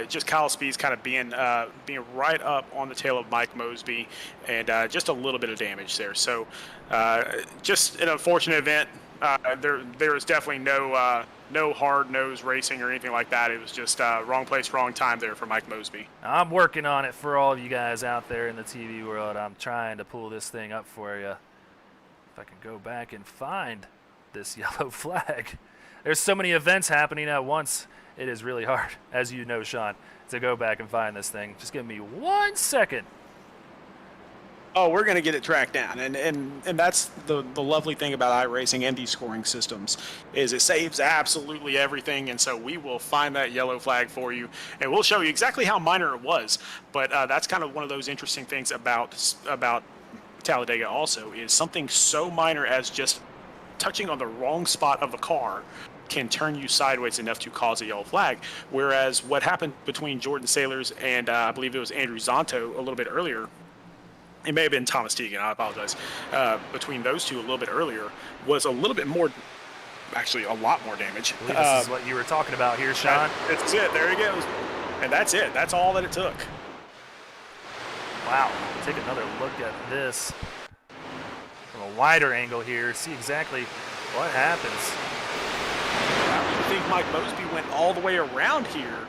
just Kyle Spees kind of being right up on the tail of Mike Mosby, and just a little bit of damage there. So just an unfortunate event. There is definitely no hard-nosed racing or anything like that. It was just wrong place, wrong time there for Mike Mosby.
I'm working on it for all of you guys out there in the TV world. I'm trying to pull this thing up for you. If I can go back and find this yellow flag. There's so many events happening at once. It is really hard, as you know, Sean, to go back and find this thing. Just give me 1 second.
Oh, we're going to get it tracked down. And that's the lovely thing about iRacing and these scoring systems is it saves absolutely everything. And so we will find that yellow flag for you, and we'll show you exactly how minor it was. But that's kind of one of those interesting things about Talladega also is something so minor as just touching on the wrong spot of the car can turn you sideways enough to cause a yellow flag. Whereas what happened between Jordan Sailors and I believe it was Andrew Zonto a little bit earlier, it may have been Thomas Teagan, I apologize, between those two a little bit earlier was a little bit more, actually a lot more damage.
I believe this is what you were talking about here, Sean.
That's it, there he goes. And that's it, that's all that it took.
Wow, take another look at this from a wider angle here, see exactly what happens.
I think Mike Mosby went all the way around here.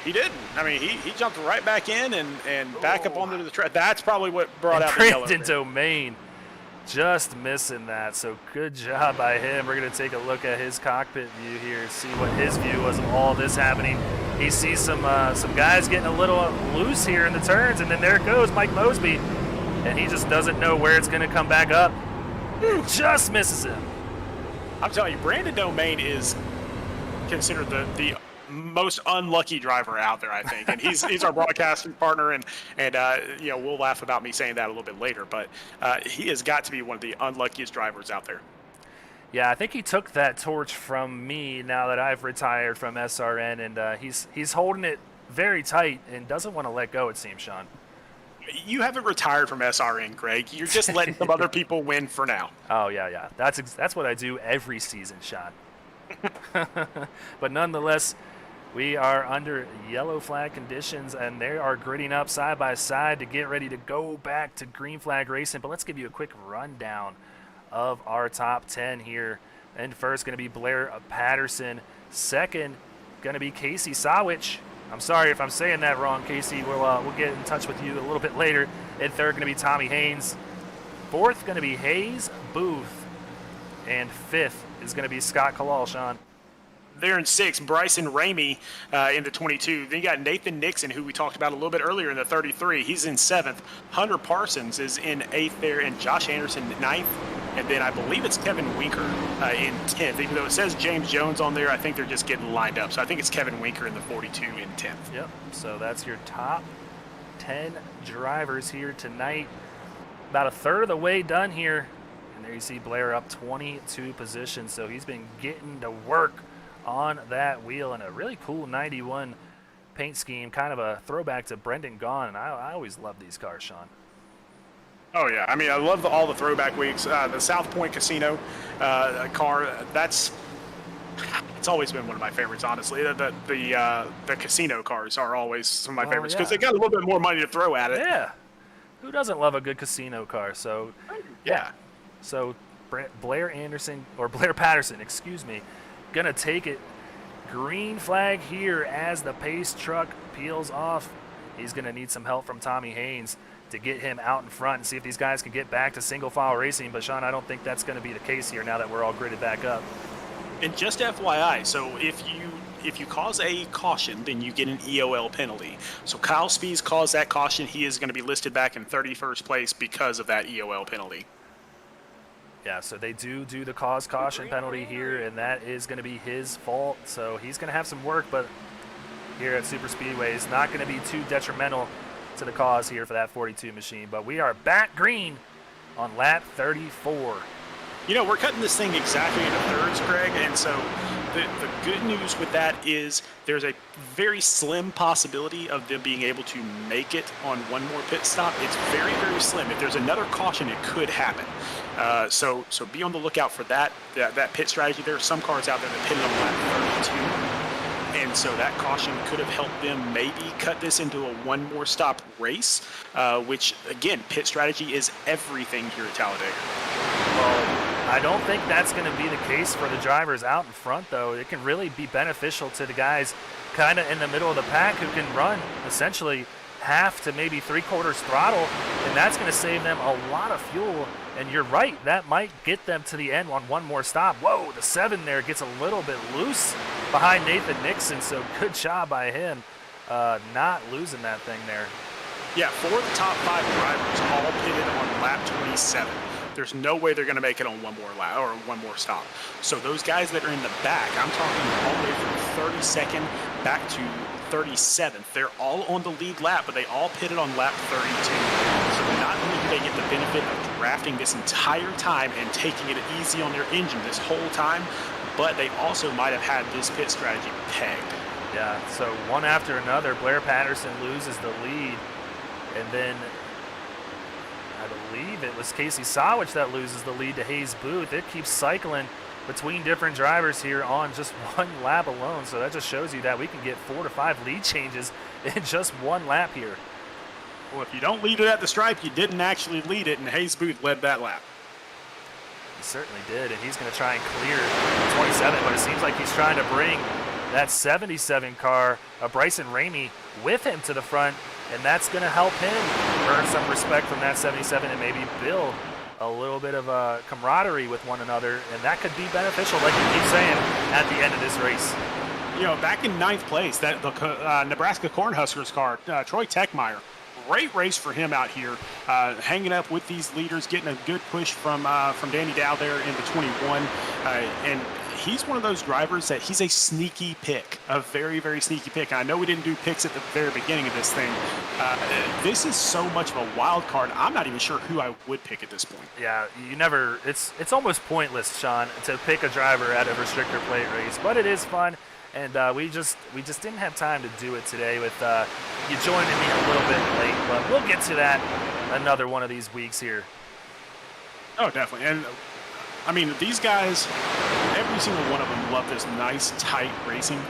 He didn't. I mean, he jumped right back in and back up onto the track. That's probably what brought out the yellow.
Brandon Domain just missing that, so good job by him. We're going to take a look at his cockpit view here, see what his view was of all this happening. He sees some guys getting a little loose here in the turns, and then there goes Mike Mosby, and he just doesn't know where it's going to come back up. Just misses him.
I'm telling you, Brandon Domain is considered the most unlucky driver out there, I think, and he's our broadcasting partner, and you know, we'll laugh about me saying that a little bit later, but he has got to be one of the unluckiest drivers out there.
Yeah, I think he took that torch from me now that I've retired from SRN, and he's holding it very tight and doesn't want to let go, it seems, Sean.
You haven't retired from SRN, Greg. You're just letting some other people win for now.
Oh, yeah. That's what I do every season, Sean. But nonetheless, we are under yellow flag conditions, and they are gridding up side by side to get ready to go back to green flag racing. But let's give you a quick rundown of our top 10 here. And first going to be Blair Patterson. Second, going to be Casey Sawich. I'm sorry if I'm saying that wrong, Casey. We'll get in touch with you a little bit later. In third, going to be Tommy Haynes. Fourth, going to be Hayes Booth. And fifth is going to be Scott Kalal, Sean.
There in sixth, Bryson Ramey in the 22. Then you got Nathan Nixon, who we talked about a little bit earlier, in the 33. He's in seventh. Hunter Parsons is in eighth there, and Josh Anderson ninth. And then I believe it's Kevin Winker in 10th. Even though it says James Jones on there, I think they're just getting lined up. So I think it's Kevin Winker in the 42 in 10th.
Yep, so that's your top 10 drivers here tonight. About a third of the way done here. And there you see Blair up 22 positions. So he's been getting to work on that wheel in a really cool 91 paint scheme. Kind of a throwback to Brendan Gaughan. And I always love these cars, Sean.
Oh, yeah. I mean, I love all the throwback weeks. The South Point Casino car, it's always been one of my favorites, honestly. The casino cars are always some of my favorites because they got a little bit more money to throw at it.
Yeah. Who doesn't love a good casino car? So,
yeah.
So Blair Patterson, excuse me, going to take it. Green flag here as the pace truck peels off. He's going to need some help from Tommy Haynes to get him out in front and see if these guys can get back to single file racing. But Sean, I don't think that's going to be the case here now that we're all gridded back up.
And just FYI, so if you cause a caution, then you get an EOL penalty. So Kyle Spees caused that caution. He is going to be listed back in 31st place because of that EOL penalty.
Yeah, so they do the cause caution penalty here, and that is going to be his fault. So he's going to have some work, but here at Super Speedway is not going to be too detrimental to the cause here for that 42 machine. But we are back green on lap 34.
You know, we're cutting this thing exactly into thirds, Greg, and so the good news with that is there's a very slim possibility of them being able to make it on one more pit stop. It's very, very slim. If there's another caution, it could happen. So be on the lookout for that pit strategy. There are some cars out there that pitted on lap 32. And so that caution could have helped them maybe cut this into a one more stop race, which, again, pit strategy is everything here at Talladega.
Well, I don't think that's going to be the case for the drivers out in front, though. It can really be beneficial to the guys kind of in the middle of the pack who can run essentially half to maybe three-quarters throttle, and that's going to save them a lot of fuel. And you're right, that might get them to the end on one more stop. Whoa, the 7 there gets a little bit loose behind Nathan Nixon, so good job by him not losing that thing there.
Yeah, 4 of the top 5 drivers all pitted on lap 27. There's no way they're going to make it on one more lap or one more stop. So those guys that are in the back, I'm talking all the way from 32nd back to 37th. They're all on the lead lap, but they all pitted on lap 32. So not only do they get the benefit of drafting this entire time and taking it easy on their engine this whole time, but they also might have had this pit strategy pegged.
Yeah, so one after another, Blair Patterson loses the lead, and then I believe it was Casey Sawich that loses the lead to Hayes Booth. It keeps cycling between different drivers here on just one lap alone. So that just shows you that we can get 4 to 5 lead changes in just one lap here.
Well, if you don't lead it at the stripe, you didn't actually lead it, and Hayes Booth led that lap.
He certainly did, and he's going to try and clear 27, but it seems like he's trying to bring that 77 car, Bryson Ramey, with him to the front, and that's going to help him earn some respect from that 77 and maybe build a little bit of a camaraderie with one another, and that could be beneficial, like you keep saying, at the end of this race.
You know, back in 9th place, the Nebraska Cornhuskers car, Troy Techmeyer, great race for him out here, hanging up with these leaders, getting a good push from Danny Dow there in the 21, and he's one of those drivers that he's a sneaky pick, a very, very sneaky pick. And I know we didn't do picks at the very beginning of this thing. This is so much of a wild card. I'm not even sure who I would pick at this point.
Yeah, you never. It's almost pointless, Sean, to pick a driver at a restrictor plate race, but it is fun. And we just didn't have time to do it today with you joining me a little bit late, but we'll get to that another one of these weeks here.
Oh, definitely. And I mean, these guys, every single one of them love this nice, tight racing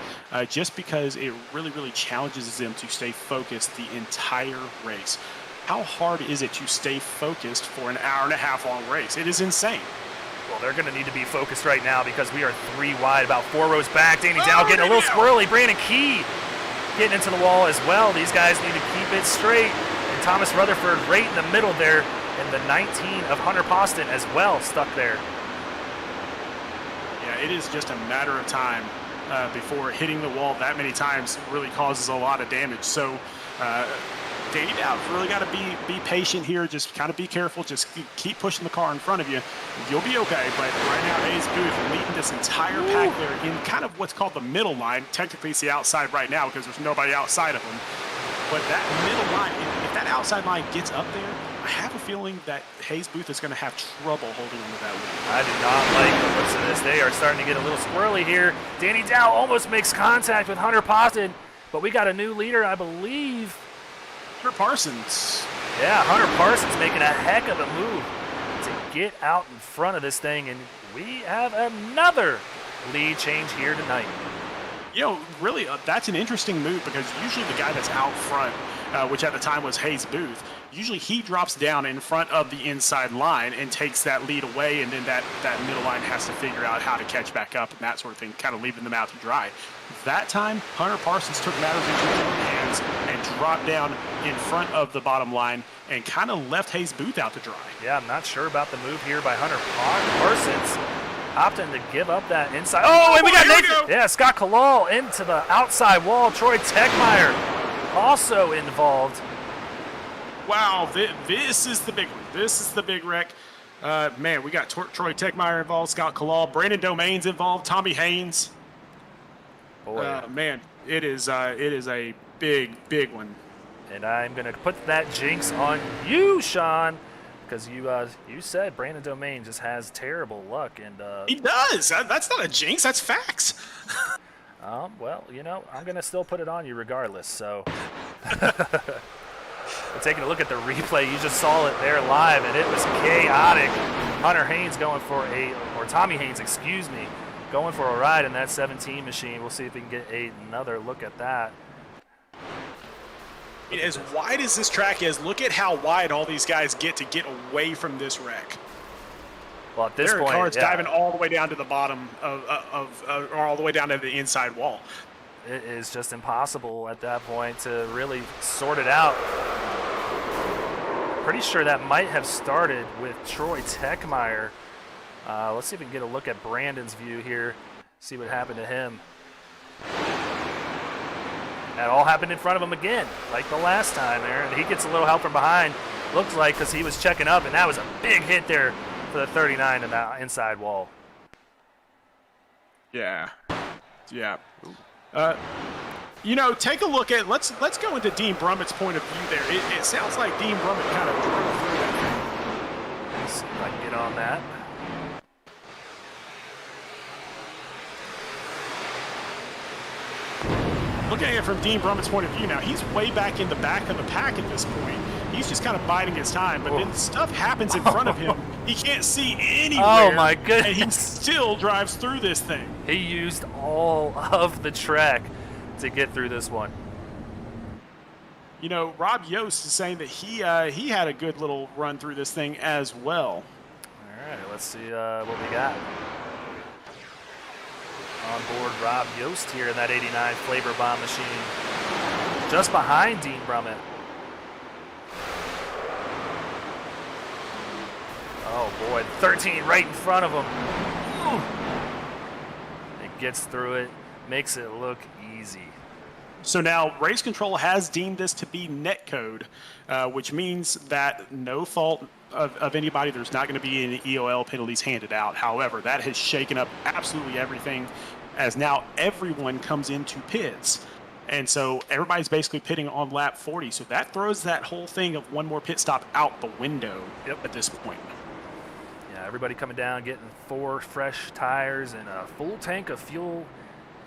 just because it really, really challenges them to stay focused the entire race. How hard is it to stay focused for an hour-and-a-half long race? It is insane.
Well, they're going to need to be focused right now because we are 3 wide, about 4 rows back. Danny Dow getting a little squirrely. Brandon Key getting into the wall as well. These guys need to keep it straight. And Thomas Rutherford right in the middle there, and the 19 of Hunter Poston as well stuck there.
Yeah, it is just a matter of time before hitting the wall that many times really causes a lot of damage. So Danny Dowd's really got to be patient here. Just kind of be careful. Just keep pushing the car in front of you. You'll be okay. But right now, Hayes Booth leading this entire pack there in kind of what's called the middle line. Technically, it's the outside right now because there's nobody outside of him. But that middle line, if that outside line gets up there, I have a feeling that Hayes Booth is going to have trouble holding on to that lead.
I do not like the looks of this. They are starting to get a little squirrely here. Danny Dow almost makes contact with Hunter Poston, but we got a new leader, I believe.
Hunter Parsons.
Yeah, Hunter Parsons making a heck of a move to get out in front of this thing, and we have another lead change here tonight.
You know, really, that's an interesting move because usually the guy that's out front, which at the time was Hayes Booth, usually he drops down in front of the inside line and takes that lead away, and then that middle line has to figure out how to catch back up and that sort of thing, kind of leaving them out to dry. That time, Hunter Parsons took matters into his own hands and dropped down in front of the bottom line and kind of left Hayes Booth out to dry.
Yeah, I'm not sure about the move here by Hunter Parsons. Opting to give up that inside. Oh, and we got Nathan. Yeah, Scott Kalal into the outside wall. Troy Techmeyer also involved.
Wow, this is the big one. This is the big wreck. Man, we got Troy Techmeyer involved, Scott Kalal, Brandon Domain's involved, Tommy Haynes.
Boy.
Man, it is a big one.
And I'm going to put that jinx on you, Sean, because you said Brandon Domain just has terrible luck. And
he does. That's not a jinx. That's facts.
Well, you know, I'm going to still put it on you regardless. So taking a look at the replay, you just saw it there live, and it was chaotic. Hunter Haynes Tommy Haynes, excuse me, going for a ride in that 17 machine. We'll see if we can get another look at that.
As wide as this track is, look at how wide all these guys get to get away from this wreck.
Well, at this point,
cars diving all the way down to the bottom or all the way down to the inside wall.
It is just impossible at that point to really sort it out. Pretty sure that might have started with Troy Techmeyer. Let's see if we can get a look at Brandon's view here, see what happened to him. That all happened in front of him again, like the last time there. And he gets a little help from behind, looks like, because he was checking up, and that was a big hit there for the 39 in that inside wall.
Yeah. You know, take a look at, let's go into Dean Brummett's point of view there. It sounds like Dean Brummett kind of drove through that.
Let's see if I can get on that.
Looking at it from Dean Brummett's point of view now, he's way back in the back of the pack at this point. He's just kind of biding his time, but then stuff happens in front of him. He can't see anywhere.
Oh, my goodness.
And he still drives through this thing.
He used all of the track to get through this one.
You know, Rob Yost is saying that he had a good little run through this thing as well.
All right, let's see what we got. On board Rob Yost here in that 89 Flavor Bomb machine. Just behind Dean Brummett. Oh boy, 13 right in front of him. It gets through it, makes it look easy.
So now Race Control has deemed this to be netcode, which means that no fault of anybody, there's not going to be any EOL penalties handed out. However, that has shaken up absolutely everything, as now everyone comes into pits. And so everybody's basically pitting on lap 40. So that throws that whole thing of one more pit stop out the window at this point.
Yeah, everybody coming down, getting 4 fresh tires and a full tank of fuel.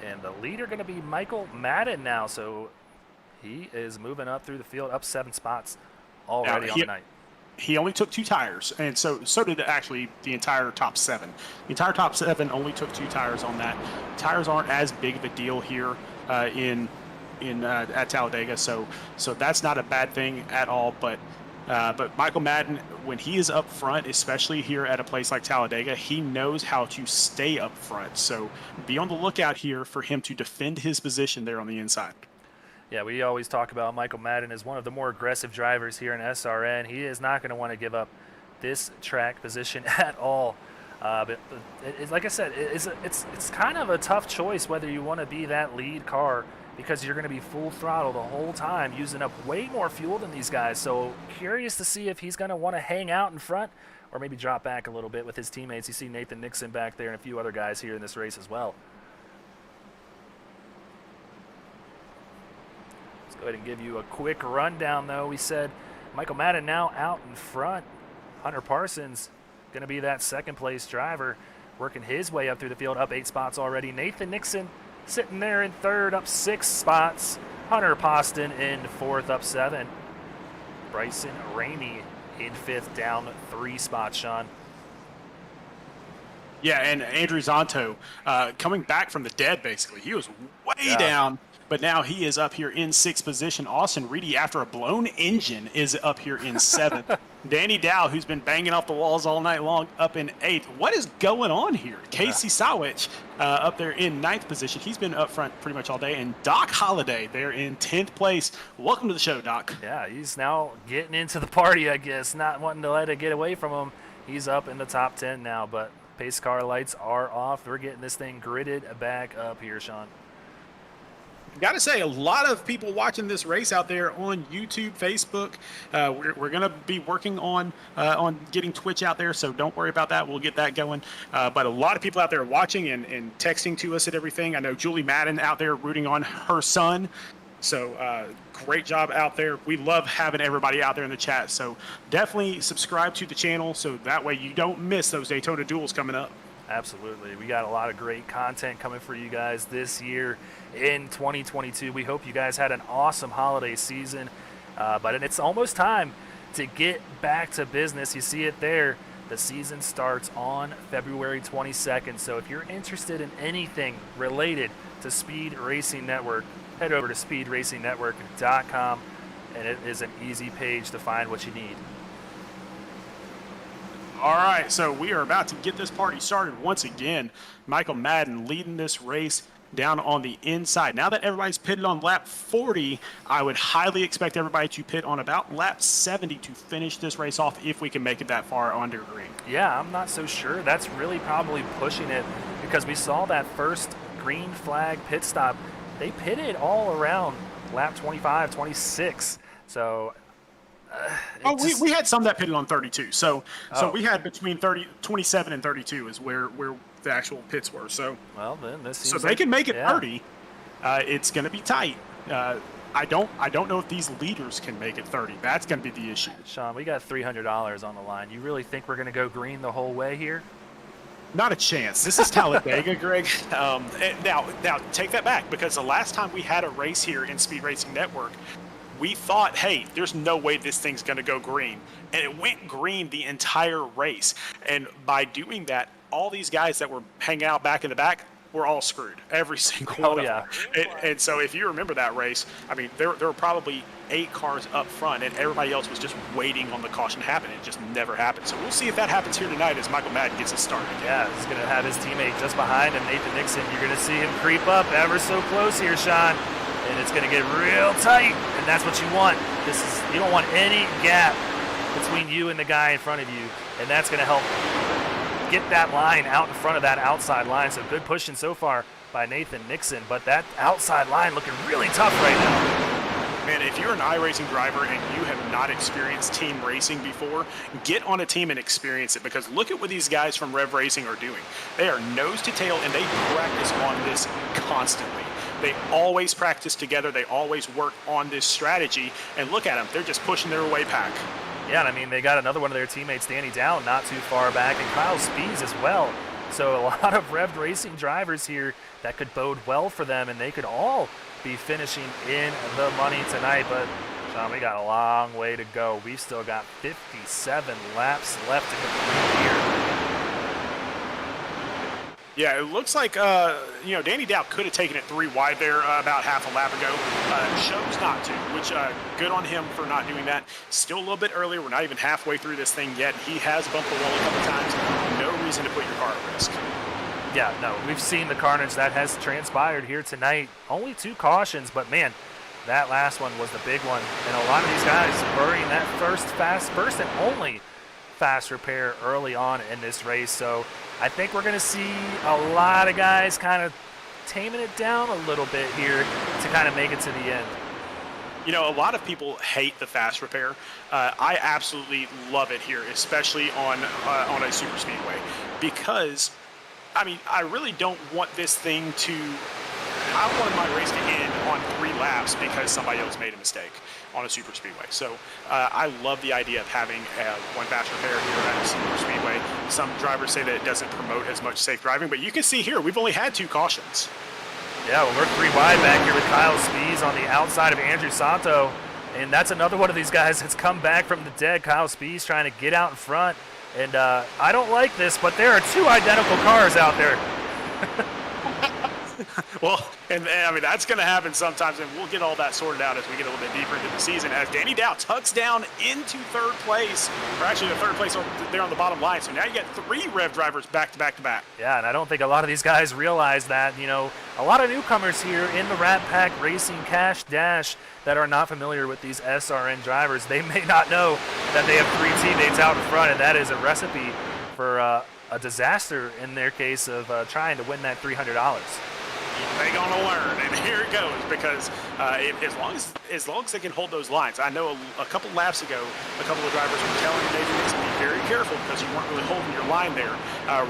And the leader going to be Michael Madden now. So he is moving up through the field, up 7 spots already on the night.
He only took 2 tires, and so did actually the entire top 7. The entire top 7 only took 2 tires on that. Tires aren't as big of a deal here at Talladega, so that's not a bad thing at all. But Michael Madden, when he is up front, especially here at a place like Talladega, he knows how to stay up front. So be on the lookout here for him to defend his position there on the inside.
Yeah, we always talk about Michael Madden as one of the more aggressive drivers here in SRN. He is not going to want to give up this track position at all. But like I said, it's kind of a tough choice whether you want to be that lead car because you're going to be full throttle the whole time, using up way more fuel than these guys. So curious to see if he's going to want to hang out in front or maybe drop back a little bit with his teammates. You see Nathan Nixon back there and a few other guys here in this race as well. Let's go ahead and give you a quick rundown, though. We said Michael Madden now out in front. Hunter Parsons going to be that second-place driver, working his way up through the field, up 8 spots already. Nathan Nixon sitting there in third, up 6 spots. Hunter Poston in fourth, up 7. Bryson Ramey in fifth, down 3 spots, Sean.
Yeah, and Andrew Zonto coming back from the dead, basically. He was way down, but now he is up here in 6th position. Austin Reedy, after a blown engine, is up here in 7th. Danny Dow, who's been banging off the walls all night long, up in 8th. What is going on here? Casey Sawich up there in 9th position. He's been up front pretty much all day. And Doc Holliday there in 10th place. Welcome to the show, Doc.
Yeah, he's now getting into the party, I guess, not wanting to let it get away from him. He's up in the top 10 now, but pace car lights are off. We're getting this thing gridded back up here, Sean.
Got to say, a lot of people watching this race out there on YouTube, Facebook. We're going to be working on getting Twitch out there, so don't worry about that. We'll get that going. But a lot of people out there watching and texting to us and everything. I know Julie Madden out there rooting on her son. So great job out there. We love having everybody out there in the chat. So definitely subscribe to the channel so that way you don't miss those Daytona duels coming up.
Absolutely. We got a lot of great content coming for you guys this year in 2022. We hope you guys had an awesome holiday season, but it's almost time to get back to business. You see it there. The season starts on February 22nd. So if you're interested in anything related to Speed Racing Network, head over to speedracingnetwork.com, and it is an easy page to find what you need.
All right, so we are about to get this party started once again. Michael Madden leading this race down on the inside. Now that everybody's pitted on lap 40, I would highly expect everybody to pit on about lap 70 to finish this race off if we can make it that far under green.
Yeah, I'm not so sure. That's really probably pushing it because we saw that first green flag pit stop. They pitted all around lap 25, 26. So
we had some that pitted on 32. So we had between 27 and 32 is where the actual pits were. So
well, then this seems
so they can make it 30. It's going to be tight. I don't know if these leaders can make it 30. That's going to be the issue.
Sean, we got $300 on the line. You really think we're going to go green the whole way here?
Not a chance. This is Talladega, Greg. Now take that back, because the last time we had a race here in Speed Racing Network, we thought, hey, there's no way this thing's going to go green. And it went green the entire race. And by doing that, all these guys that were hanging out back in the back were all screwed. Every single one of them. And so if you remember that race, I mean, there were probably 8 cars up front, and everybody else was just waiting on the caution to happen. It just never happened. So we'll see if that happens here tonight as Michael Madden gets us started.
Yeah, he's going to have his teammate just behind him, Nathan Nixon. You're going to see him creep up ever so close here, Sean. And it's going to get real tight, and that's what you want. You don't want any gap between you and the guy in front of you, and that's going to help get that line out in front of that outside line. So good pushing so far by Nathan Nixon, but that outside line looking really tough right now.
Man, if you're an iRacing driver and you have not experienced team racing before, get on a team and experience it, because look at what these guys from Rev Racing are doing. They are nose to tail, and they practice on this constantly. They always practice together. They always work on this strategy. And look at them. They're just pushing their way back.
Yeah, and I mean, they got another one of their teammates, Danny Down, not too far back, and Kyle Speeds as well. So a lot of Rev Racing drivers here that could bode well for them, and they could all be finishing in the money tonight. But, Sean, we got a long way to go. We've still got 57 laps left to complete here.
Yeah, it looks like, Danny Dow could have taken it 3 wide there about half a lap ago. Chose not to, which good on him for not doing that. Still a little bit earlier. We're not even halfway through this thing yet. He has bumped the wall a couple times. No reason to put your car at risk.
Yeah, no, we've seen the carnage that has transpired here tonight. Only 2 cautions, but man, that last one was the big one. And a lot of these guys burying that first and only fast repair early on in this race. So I think we're going to see a lot of guys kind of taming it down a little bit here to kind of make it to the end.
You know, a lot of people hate the fast repair. I absolutely love it here, especially on a super speedway, because, I mean, I really don't want this thing to. I wanted my race to end on 3 laps because somebody else made a mistake on a super speedway. So I love the idea of having one fast repair here at a super speedway. Some drivers say that it doesn't promote as much safe driving, but you can see here we've only had 2 cautions.
Yeah, well, we're 3 wide back here with Kyle Spees on the outside of Andrew Santo. And that's another one of these guys that's come back from the dead. Kyle Spees trying to get out in front. And I don't like this, but there are 2 identical cars out there.
Well, and I mean, that's going to happen sometimes, and we'll get all that sorted out as we get a little bit deeper into the season. As Danny Dow tucks down into 3rd place, or actually the 3rd place there on the bottom line. So now you got 3 Rev drivers back to back to back.
Yeah, and I don't think a lot of these guys realize that. You know, a lot of newcomers here in the Ratpack Racing Cash Dash that are not familiar with these SRN drivers. They may not know that they have 3 teammates out in front, and that is a recipe for a disaster in their case of trying to win that $300.
They're gonna learn, and here it goes, because as long as they can hold those lines. I know a couple laps ago, a couple of drivers were telling Nathan to be very careful because you weren't really holding your line there.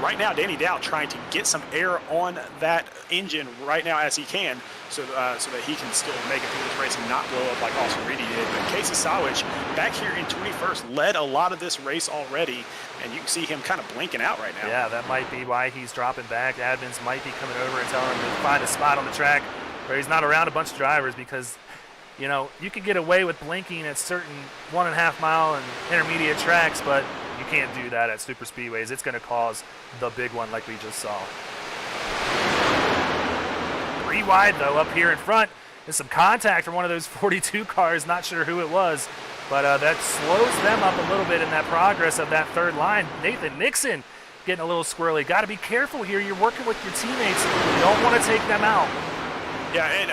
Right now, Danny Dow trying to get some air on that engine right now as he can, so that he can still make it through this race and not blow up like Austin Reedy did. But Casey Sawich back here in 21st led a lot of this race already, and you can see him kind of blinking out right now.
Yeah, that might be why he's dropping back. Admins might be coming over and telling him to find a spot on the track where he's not around a bunch of drivers, because, you know, you can get away with blinking at certain 1.5 mile and intermediate tracks, but you can't do that at super speedways. It's going to cause the big one like we just saw. 3 wide, though, up here in front. There's some contact from one of those 42 cars. Not sure who it was, but that slows them up a little bit in that progress of that 3rd line. Nathan Nixon getting a little squirrely. Got to be careful here. You're working with your teammates. You don't want to take them out.
Yeah, and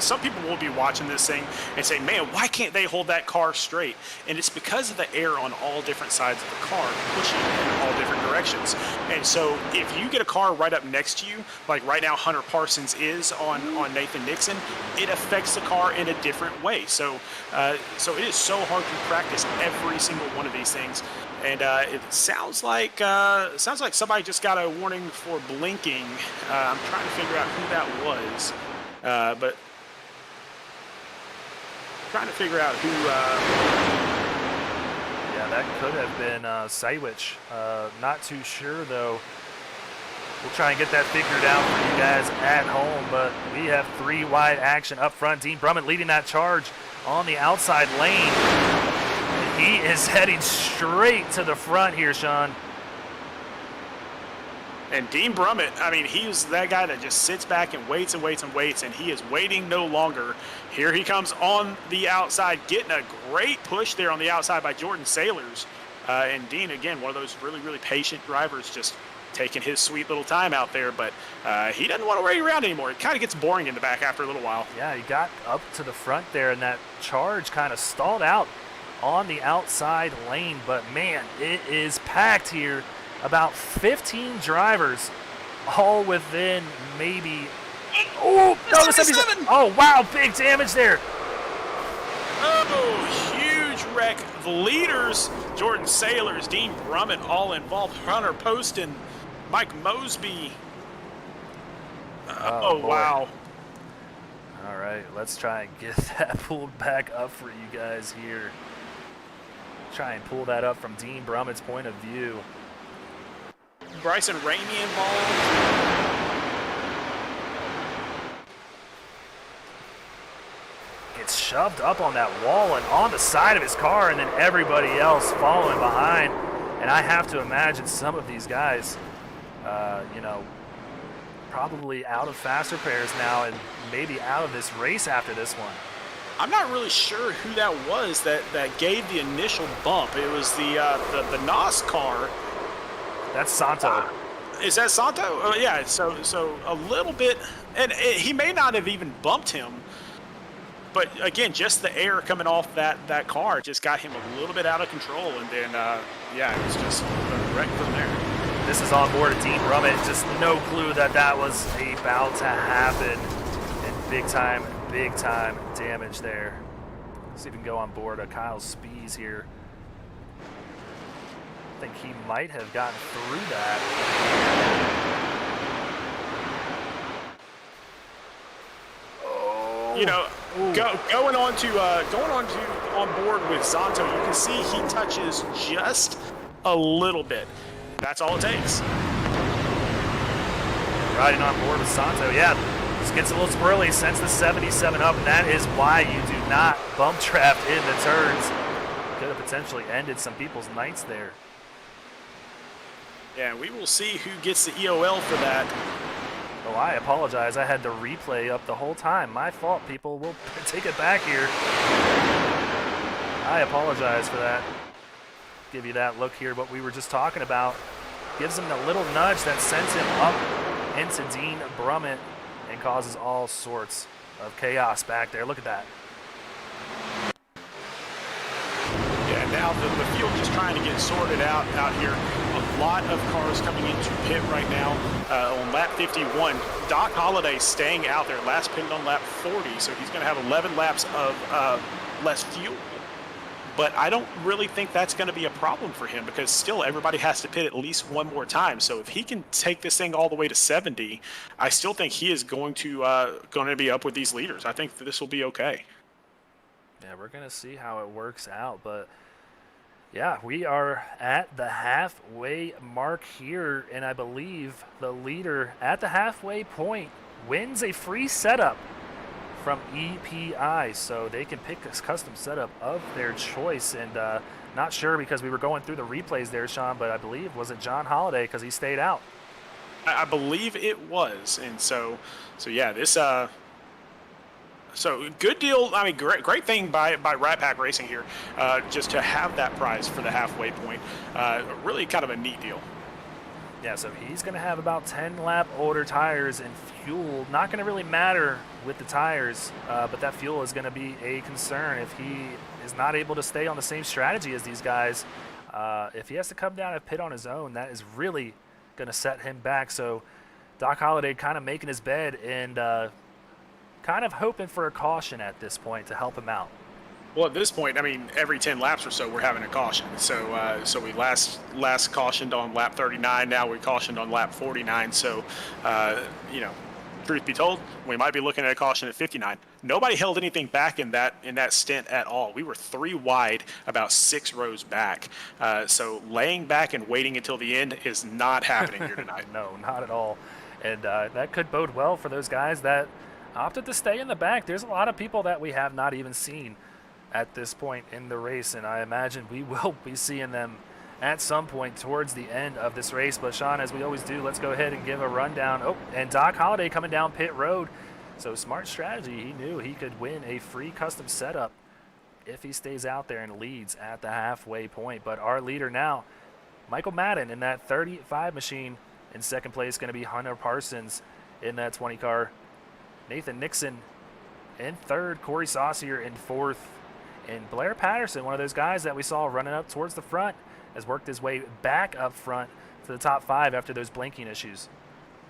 some people will be watching this thing and say, man, why can't they hold that car straight? And it's because of the air on all different sides of the car pushing in all different directions. And so if you get a car right up next to you, like right now Hunter Parsons is on Nathan Nixon, it affects the car in a different way. So it is so hard to practice every single one of these things. And it sounds like somebody just got a warning for blinking. I'm trying to figure out who that was. But trying to figure out who.
Yeah, that could have been Sywich. Not too sure though. We'll try and get that figured out for you guys at home. But we have 3 wide action up front. Dean Brummett leading that charge on the outside lane. And he is heading straight to the front here, Sean.
And Dean Brummett, I mean, he's that guy that just sits back and waits and waits and waits, and he is waiting no longer. Here he comes on the outside, getting a great push there on the outside by Jordan Sailors. And Dean, again, one of those really, really patient drivers, just taking his sweet little time out there. But he doesn't want to wait around anymore. It kind of gets boring in the back after a little while.
Yeah, he got up to the front there, and that charge kind of stalled out on the outside lane. But, man, it is packed here. About 15 drivers, all within maybe. Oh, no, the 77. Oh, wow, big damage there.
Oh, huge wreck. The leaders, Jordan Sailors, Dean Brummett, all involved. Hunter Poston, Mike Mosby. Oh wow.
All right, let's try and get that pulled back up for you guys here. Try and pull that up from Dean Brummett's point of view.
Bryson Ramey involved.
Gets shoved up on that wall and on the side of his car, and then everybody else following behind. And I have to imagine some of these guys, you know, probably out of fast repairs now and maybe out of this race after this one.
I'm not really sure who that was that gave the initial bump. It was the NOS car.
That's Santo.
Is that Santo? Oh, yeah, so a little bit, and he may not have even bumped him. But again, just the air coming off that car just got him a little bit out of control, and then yeah, it was just a wreck from there.
This is on board of Dean Brummett. Just no clue that that was about to happen. And big time damage there. Let's see if we can go on board of Kyle Spees here. I think he might have gotten through that.
You know, going on board with Zonto, you can see he touches just a little bit. That's all it takes.
Riding on board with Zonto, yeah. This gets a little squirrely, sends the 77 up, and that is why you do not bump draft in the turns. Could have potentially ended some people's nights there.
Yeah, we will see who gets the EOL for that.
Oh, I apologize. I had the replay up the whole time. My fault, people. We'll take it back here. I apologize for that. Give you that look here, what we were just talking about. Gives him the little nudge that sends him up into Dean Brummett and causes all sorts of chaos back there. Look at that.
Yeah, now the field just trying to get sorted out here. A lot of cars coming into pit right now on lap 51. Doc Holliday staying out there, last pitted on lap 40, so he's going to have 11 laps of less fuel. But I don't really think that's going to be a problem for him because still everybody has to pit at least one more time. So if he can take this thing all the way to 70, I still think he is going to be up with these leaders. I think this will be okay.
Yeah, we're going to see how it works out, but yeah, we are at the halfway mark here, and I believe the leader at the halfway point wins a free setup from EPI, so they can pick a custom setup of their choice. And not sure because we were going through the replays there, Sean, but I believe, was it John Holiday because he stayed out?
I believe it was, and so yeah, this so good deal. I mean, great thing by Ratpack Racing here, just to have that prize for the halfway point. Really kind of a neat deal.
Yeah, so he's going to have about 10 lap older tires, and fuel not going to really matter with the tires, but that fuel is going to be a concern if he is not able to stay on the same strategy as these guys. If he has to come down and pit on his own, that is really going to set him back. So Doc Holliday kind of making his bed and kind of hoping for a caution at this point to help him out.
Well, at this point, I mean, every 10 laps or so, we're having a caution. So, so we last cautioned on lap 39. Now we cautioned on lap 49. So, you know, truth be told, we might be looking at a caution at 59. Nobody held anything back in that stint at all. We were 3 wide, about 6 rows back. So laying back and waiting until the end is not happening here tonight.
No, not at all. And that could bode well for those guys that opted to stay in the back. There's a lot of people that we have not even seen at this point in the race, and I imagine we will be seeing them at some point towards the end of this race. But Sean, as we always do, let's go ahead and give a rundown. Oh, and Doc Holliday coming down pit road. So smart strategy. He knew he could win a free custom setup if he stays out there and leads at the halfway point. But our leader now, Michael Madden in that 35 machine. In second place going to be Hunter Parsons in that 20 car. Nathan Nixon in third. Corey Saucier in fourth. And Blair Patterson, one of those guys that we saw running up towards the front, has worked his way back up front to the top 5 after those blinking issues.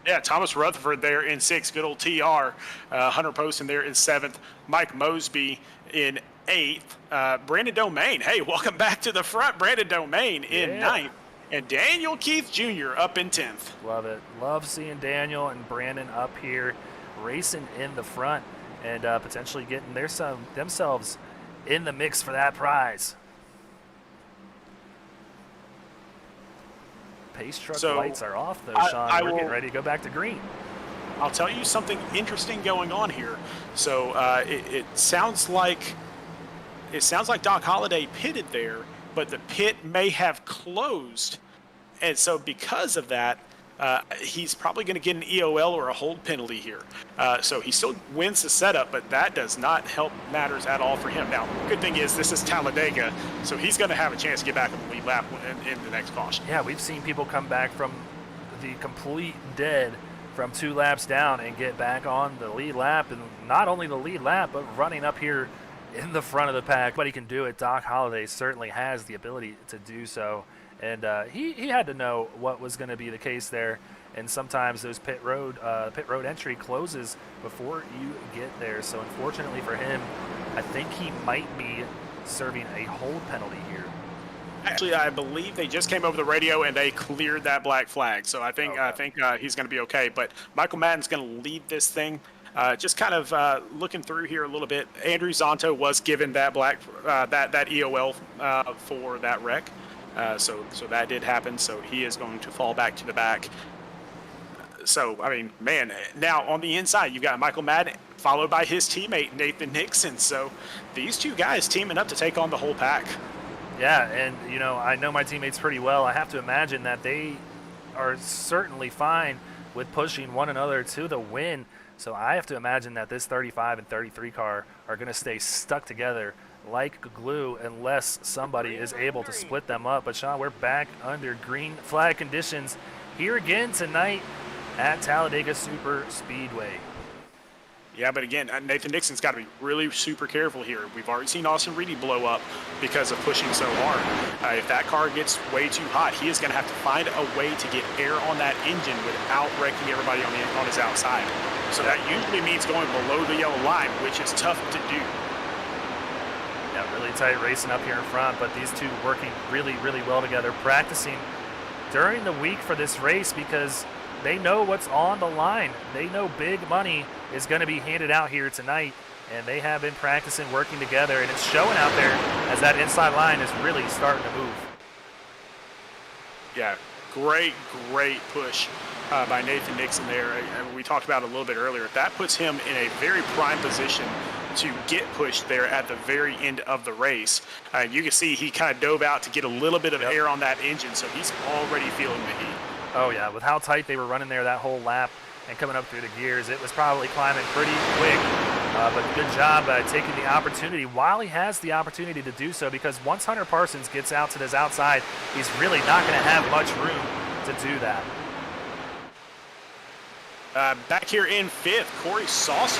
Yeah, Thomas Rutherford there in 6th, good old TR. Hunter Poston there in 7th. Mike Mosby in 8th. Brandon Domain, hey, welcome back to the front. Brandon Domain in 9th. And Daniel Keith Jr. up in 10th.
Love it. Love seeing Daniel and Brandon up here racing in the front and potentially getting themselves in the mix for that prize. Pace truck lights are off, though, Sean. We're getting ready to go back to green.
I'll tell you something interesting going on here. So it sounds like Doc Holliday pitted there, but the pit may have closed, and so because of that, he's probably going to get an EOL or a hold penalty here. So he still wins the setup, but that does not help matters at all for him. Now, good thing is this is Talladega, so he's going to have a chance to get back on the lead lap in the next caution.
Yeah, we've seen people come back from the complete dead from 2 laps down and get back on the lead lap, and not only the lead lap, but running up here in the front of the pack. But he can do it. Doc Holliday certainly has the ability to do so, and he had to know what was going to be the case there. And sometimes those pit road entry closes before you get there. So unfortunately for him, I think he might be serving a hold penalty here.
Actually, I believe they just came over the radio and they cleared that black flag. So I think he's going to be okay. But Michael Madden's going to lead this thing. Just kind of looking through here a little bit. Andrew Zonto was given that that EOL for that wreck. So that did happen. So he is going to fall back to the back. So, I mean, man, now on the inside, you've got Michael Madden followed by his teammate, Nathan Nixon. So these two guys teaming up to take on the whole pack.
Yeah, and, I know my teammates pretty well. I have to imagine that they are certainly fine with pushing one another to the win. So I have to imagine that this 35 and 33 car are going to stay stuck together like glue unless somebody is able to split them up. But, Sean, we're back under green flag conditions here again tonight at Talladega Super Speedway.
Yeah, but again, Nathan Nixon's got to be really super careful here. We've already seen Austin Reedy blow up because of pushing so hard. If that car gets way too hot, he is going to have to find a way to get air on that engine without wrecking everybody on his outside. So that usually means going below the yellow line, which is tough to do.
Yeah, really tight racing up here in front, but these two working really, really well together, practicing during the week for this race because they know what's on the line. They know big money is going to be handed out here tonight, and they have been practicing, working together, and it's showing out there as that inside line is really starting to move.
Yeah, great push by Nathan Nixon there. And we talked about it a little bit earlier. That puts him in a very prime position to get pushed there at the very end of the race. You can see he kind of dove out to get a little bit of air on that engine, so he's already feeling the heat.
Oh, yeah. With how tight they were running there that whole lap and coming up through the gears, it was probably climbing pretty quick. But good job taking the opportunity while he has the opportunity to do so, because once Hunter Parsons gets out to this outside, he's really not going to have much room to do that.
Back here in fifth, Corey Sauce.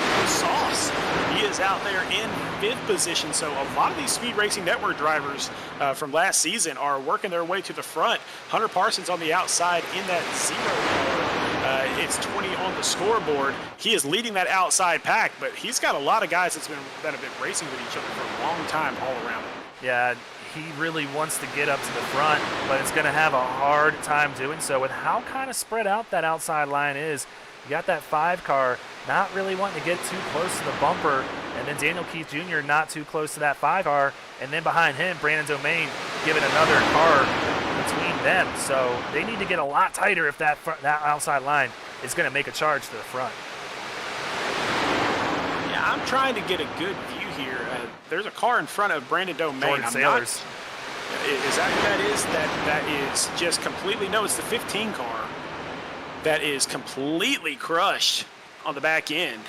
He is out there in fifth position. So a lot of these Speed Racing Network drivers from last season are working their way to the front. Hunter Parsons on the outside in that 0 car. It's 20 on the scoreboard. He is leading that outside pack, but he's got a lot of guys that have been racing with each other for a long time all around him.
Yeah, he really wants to get up to the front, but it's going to have a hard time doing so with how kind of spread out that outside line is. You got that 5 car not really wanting to get too close to the bumper, and then Daniel Keith Jr. not too close to that 5 car, and then behind him, Brandon Domain giving another car between them. So they need to get a lot tighter if that outside line is going to make a charge to the front.
Yeah, I'm trying to get a good view here. There's a car in front of Brandon Domain.
Jordan Sailors.
Is that who that is? That is just completely, no, it's the 15 car. That is completely crushed on the back end.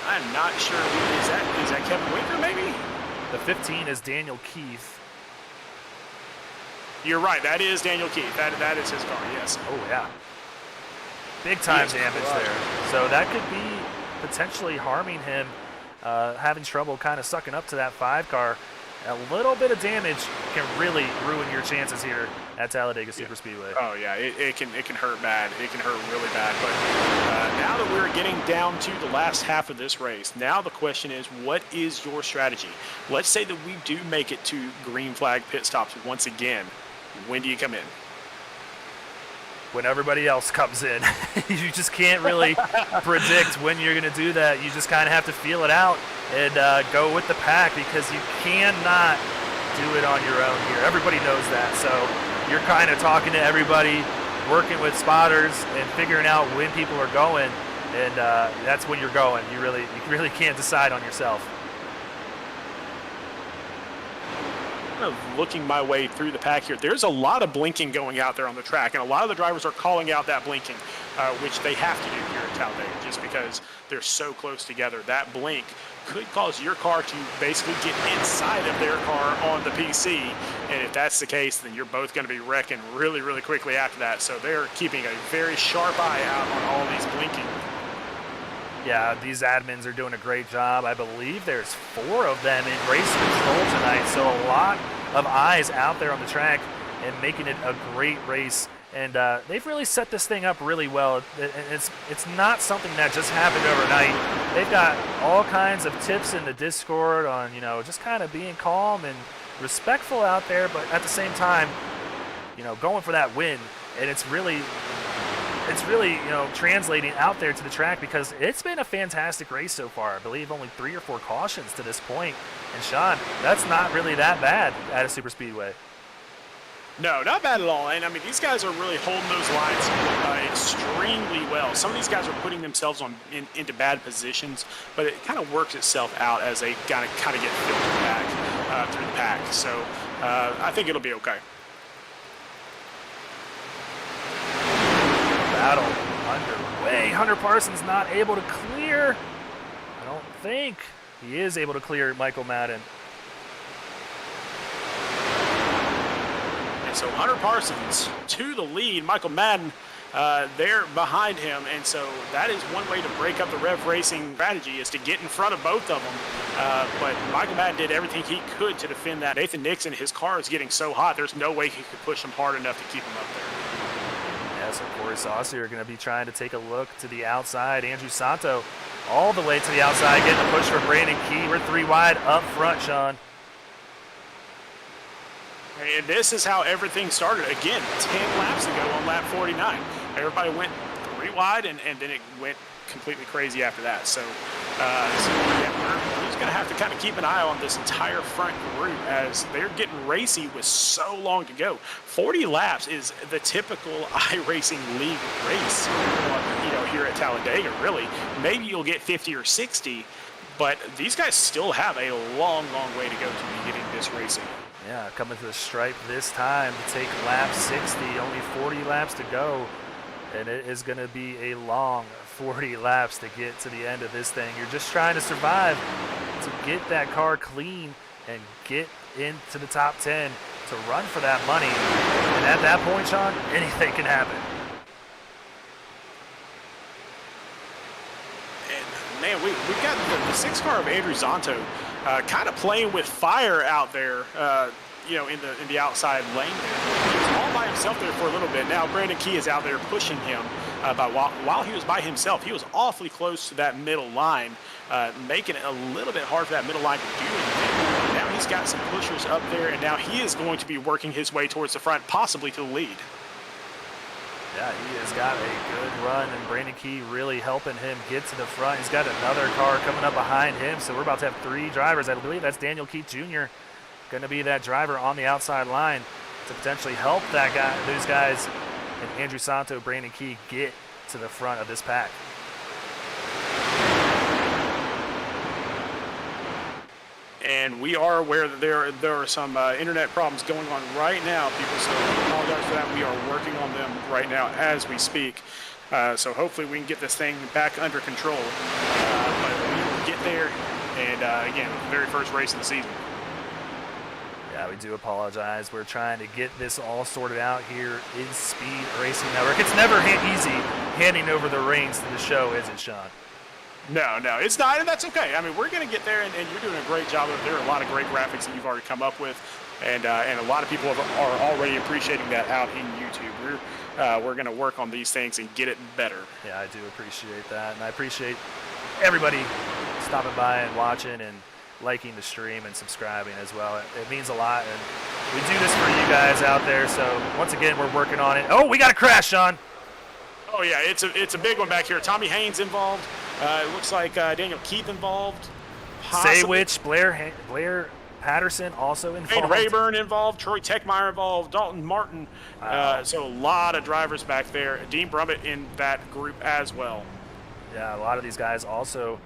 I'm not sure. Is that Kevin Winker, maybe?
The 15 is Daniel Keith.
You're right. That is Daniel Keith. That is his car, yes.
Oh, yeah. Big time damage there. So that could be potentially harming him, having trouble kind of sucking up to that 5 car. A little bit of damage can really ruin your chances here at Talladega Super Speedway.
Oh yeah, it can hurt bad. It can hurt really bad. But now that we're getting down to the last half of this race, now the question is, what is your strategy? Let's say that we do make it to green flag pit stops once again. When do you come in?
When everybody else comes in. You just can't really predict when you're going to do that. You just kind of have to feel it out and go with the pack, because you cannot do it on your own here. Everybody knows that. So you're kind of talking to everybody, working with spotters and figuring out when people are going, and that's when you're going. You really can't decide on yourself.
Looking my way through the pack here, there's a lot of blinking going out there on the track, and a lot of the drivers are calling out that blinking. which they have to do here at Talladega just because they're so close together. That blink could cause your car to basically get inside of their car on the PC, and if that's the case, then you're both going to be wrecking really, really quickly after that. So they're keeping a very sharp eye out on all these blinking.
Yeah, these admins are doing a great job. I believe there's 4 of them in race control tonight, so a lot of eyes out there on the track and making it a great race. And they've really set this thing up really well. It's not something that just happened overnight. They've got all kinds of tips in the Discord on, just kind of being calm and respectful out there, but at the same time, going for that win. And it's really, translating out there to the track because it's been a fantastic race so far. I believe only 3 or 4 cautions to this point. And Sean, that's not really that bad at a super speedway.
No, not bad at all. And I mean, these guys are really holding those lines extremely well. Some of these guys are putting themselves into bad positions, but it kind of works itself out as they kind of get filtered back through the pack. So I think it'll be okay.
Battle underway. Hunter Parsons not able to clear. I don't think he is able to clear Michael Madden.
So Hunter Parsons to the lead. Michael Madden there behind him. And so that is one way to break up the Rev Racing strategy, is to get in front of both of them. But Michael Madden did everything he could to defend that. Nathan Nixon, his car is getting so hot, there's no way he could push him hard enough to keep him up there.
Yes, of course, Aussie are going to be trying to take a look to the outside. Andrew Santo all the way to the outside, getting a push for Brandon Key. We're 3 wide up front, Sean.
And this is how everything started. Again, 10 laps ago on lap 49. Everybody went 3 wide, and then it went completely crazy after that. So yeah, we're just going to have to kind of keep an eye on this entire front group as they're getting racy with so long to go. 40 laps is the typical iRacing League race, here at Talladega, really. Maybe you'll get 50 or 60, but these guys still have a long, long way to go to be getting this racing.
Yeah, coming to the stripe this time to take lap 60, only 40 laps to go. And it is going to be a long 40 laps to get to the end of this thing. You're just trying to survive, to get that car clean and get into the top 10 to run for that money. And at that point, Sean, anything can happen.
And man, we've got the 6 car of Andrew Zonto kind of playing with fire out there, in the outside lane there. He was all by himself there for a little bit. Now Brandon Key is out there pushing him. While he was by himself, he was awfully close to that middle line, making it a little bit hard for that middle line to do anything. Now he's got some pushers up there, and now he is going to be working his way towards the front, possibly to the lead.
Yeah, he has got a good run, and Brandon Key really helping him get to the front. He's got another car coming up behind him, so we're about to have 3 drivers. I believe that's Daniel Keith Jr. going to be that driver on the outside line to potentially help those guys, and Andrew Santo, Brandon Key get to the front of this pack.
And we are aware that there are some internet problems going on right now, people, so I apologize for that. We are working on them right now as we speak. So hopefully we can get this thing back under control. But we will get there, and again, the very first race of the season.
Yeah, we do apologize. We're trying to get this all sorted out here in Speed Racing Network. It's never easy handing over the reins to the show, is it, Sean?
No, it's not, and that's okay. I mean, we're going to get there, and you're doing a great job of it. There are a lot of great graphics that you've already come up with, and a lot of people are already appreciating that out in YouTube. We're going to work on these things and get it better.
Yeah, I do appreciate that, and I appreciate everybody stopping by and watching and liking the stream and subscribing as well. It means a lot, and we do this for you guys out there, so once again, we're working on it. Oh, we got a crash, Sean.
Oh, yeah, it's a big one back here. Tommy Haynes involved. It looks like Daniel Keith involved.
Saywich, Blair Patterson also involved.
Wayne Rayburn involved. Troy Techmeyer involved. Dalton Martin.
Wow.
So a lot of drivers back there. Dean Brummett in that group as well.
Yeah, a lot of these guys also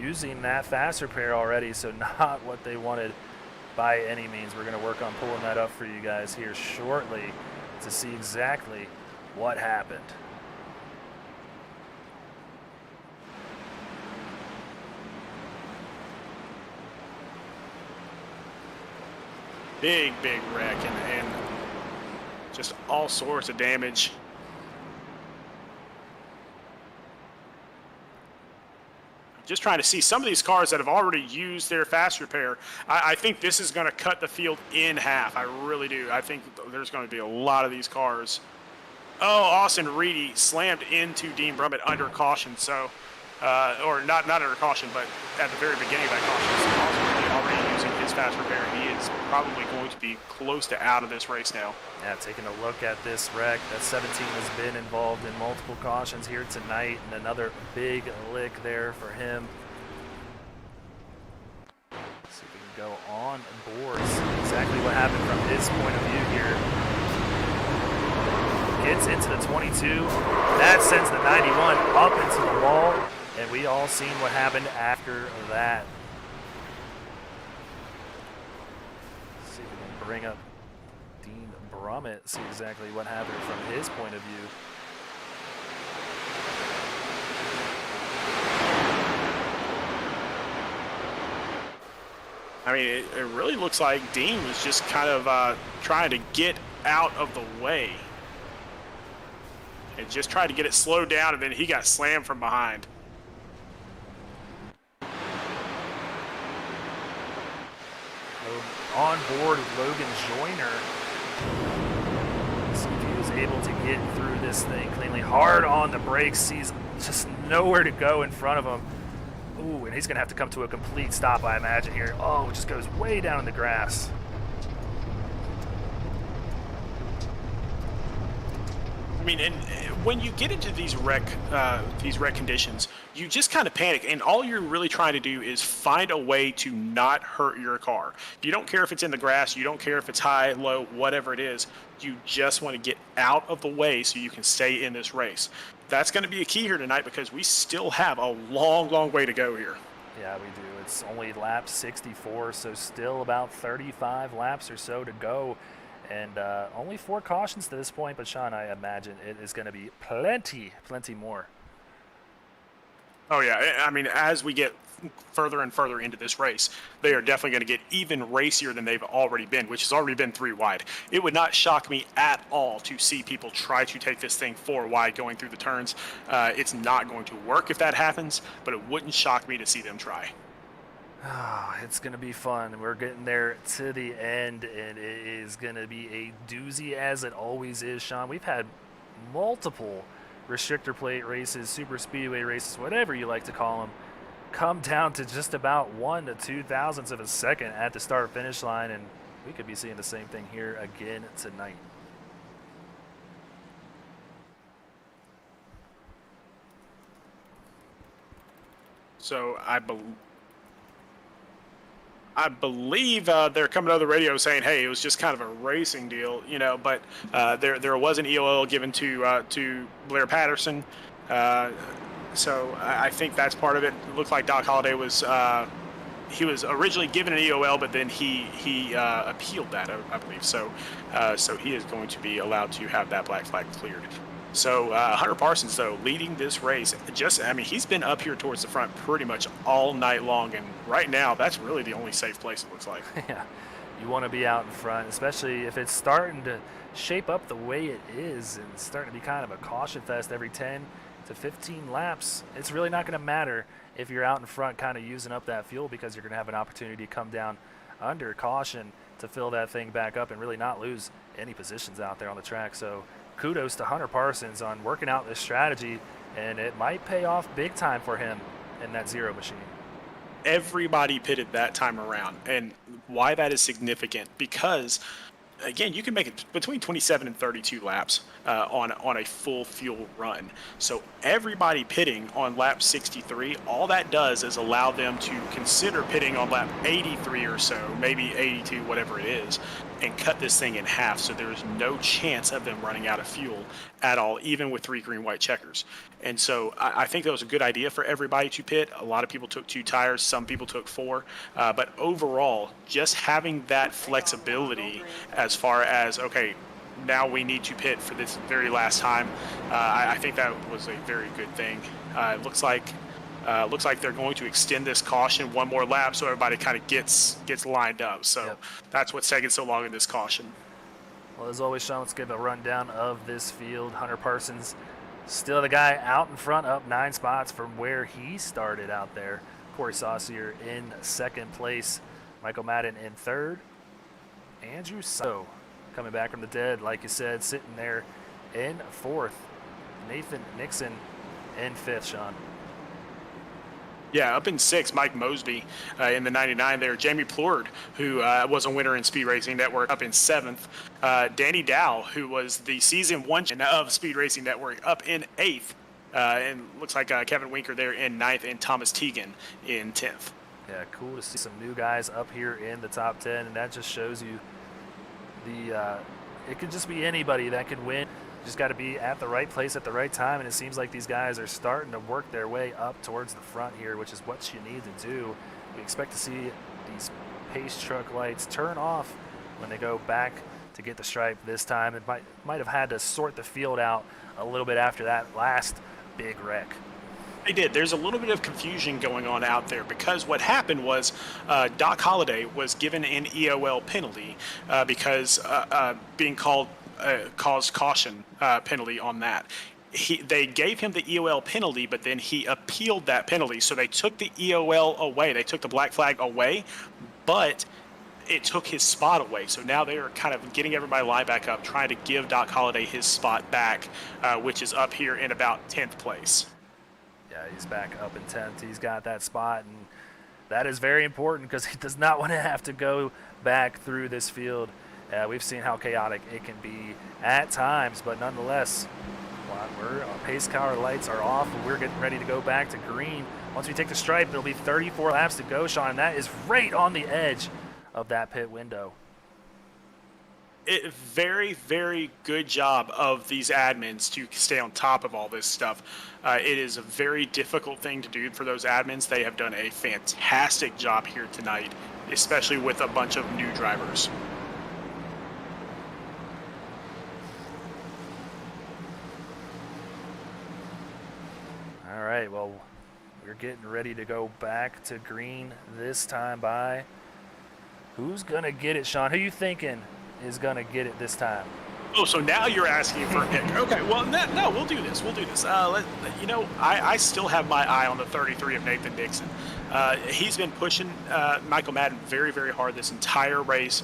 using that fast repair already, so not what they wanted by any means. We're going to work on pulling that up for you guys here shortly to see exactly what happened.
Big wreck and just all sorts of damage. Just trying to see some of these cars that have already used their fast repair. I think this is going to cut the field in half. I really do. I think there's going to be a lot of these cars. Oh, Austin Reedy slammed into Dean Brummett under caution. So, or not under caution, but at the very beginning of that caution. So Austin Reedy already using his fast repair. He is probably going to be close to out of this race now.
Yeah, taking a look at this wreck, that 17 has been involved in multiple cautions here tonight, and another big lick there for him. Let's see if we can go on board, see exactly what happened from his point of view here. Gets into the 22, that sends the 91 up into the wall, and we all seen what happened after that. Let's see if we can bring up Dean Brummett, see exactly what happened from his point of view.
I mean, it really looks like Dean was just kind of trying to get out of the way. And just tried to get it slowed down, and then he got slammed from behind.
On board with Logan Joyner. See if he was able to get through this thing cleanly. Hard on the brakes. He's just nowhere to go in front of him. Ooh, and he's going to have to come to a complete stop, I imagine, here. Oh, it just goes way down in the grass.
I mean, and when you get into these wreck conditions, you just kind of panic, and all you're really trying to do is find a way to not hurt your car. You don't care if it's in the grass, you don't care if it's high, low, whatever it is. You just want to get out of the way so you can stay in this race. That's going to be a key here tonight because we still have a long way to go here.
Yeah, we do. It's only lap 64, so still about 35 laps or so to go. And only 4 cautions to this point, but Sean, I imagine it is going to be plenty more.
Oh, yeah. I mean, as we get further and further into this race, they are definitely going to get even racier than they've already been, which has already been 3 wide. It would not shock me at all to see people try to take this thing 4 wide going through the turns. It's not going to work if that happens, but it wouldn't shock me to see them try.
Oh, it's going to be fun. We're getting there to the end, and it is going to be a doozy as it always is, Sean. We've had multiple restrictor plate races, super speedway races, whatever you like to call them, come down to just about 1 to 2 thousandths of a second at the start-finish line, and we could be seeing the same thing here again tonight.
So I believe they're coming over the radio saying, "Hey, it was just kind of a racing deal, you know." But there was an EOL given to Blair Patterson, so I think that's part of it. It looked like Doc Holliday was he was originally given an EOL, but then he appealed that, I believe. So he is going to be allowed to have that black flag cleared. So Hunter Parsons, though, leading this race, I mean, he's been up here towards the front pretty much all night long, and right now, that's really the only safe place, it looks like.
Yeah, you want to be out in front, especially if it's starting to shape up the way it is and starting to be kind of a caution fest every 10 to 15 laps. It's really not going to matter if you're out in front kind of using up that fuel, because you're going to have an opportunity to come down under caution to fill that thing back up and really not lose any positions out there on the track. So kudos to Hunter Parsons on working out this strategy, and it might pay off big time for him in that zero machine.
Everybody pitted that time around, and why that is significant, because again, you can make it between 27 and 32 laps on a full fuel run. So everybody pitting on lap 63, all that does is allow them to consider pitting on lap 83 or so, maybe 82, whatever it is, and cut this thing in half, so there's no chance of them running out of fuel at all, even with 3 green, white checkers. And so I think that was a good idea for everybody to pit. A lot of people took 2 tires, some people took 4, but overall, just having that flexibility as far as, okay, now we need to pit for this very last time, I think that was a very good thing. It looks like Looks like they're going to extend this caution one more lap so everybody kind of gets lined up. So
Yep.
that's what's taking so long in this caution.
Well, as always, Sean, let's give a rundown of this field. Hunter Parsons, still the guy out in front, up 9 spots from where he started out there. Corey Saucier in second place. Michael Madden in third. Andrew So coming back from the dead, like you said, sitting there in fourth. Nathan Nixon in fifth, Sean.
Yeah, up in sixth, Mike Mosby in the 99 there. Jamie Plord, who was a winner in Speed Racing Network, up in seventh. Danny Dow, who was the season 1 of Speed Racing Network, up in eighth. And looks like Kevin Winker there in ninth, and Thomas Teagan in 10th.
Yeah, cool to see some new guys up here in the top 10, and that just shows you it could just be anybody that could win. Just got to be at the right place at the right time, and it seems like these guys are starting to work their way up towards the front here, which is what you need to do. We expect to see these pace truck lights turn off when they go back to get the stripe this time. It might have had to sort the field out a little bit after that last big wreck.
They did. There's a little bit of confusion going on out there because what happened was Doc Holliday was given an EOL penalty because being caused caution penalty on that. They gave him the EOL penalty, but then he appealed that penalty. So they took the EOL away. They took the black flag away, but it took his spot away. So now they are kind of getting everybody lined back up, trying to give Doc Holliday his spot back, which is up here in about 10th place.
Yeah, he's back up in 10th. He's got that spot, and that is very important because he does not want to have to go back through this field. We've seen how chaotic it can be at times, but nonetheless, our pace car lights are off, and we're getting ready to go back to green. Once we take the stripe, there'll be 34 laps to go, Sean, and that is right on the edge of that pit window.
Very, very good job of these admins to stay on top of all this stuff. It is a very difficult thing to do for those admins. They have done a fantastic job here tonight, especially with a bunch of new drivers.
All right, well, we're getting ready to go back to green this time by. Who's going to get it, Sean? Who you thinking is going to get it this time?
Oh, so now you're asking for Nick. Okay, well, no, we'll do this. I still have my eye on the 33 of Nathan Dixon. He's been pushing Michael Madden very, very hard this entire race.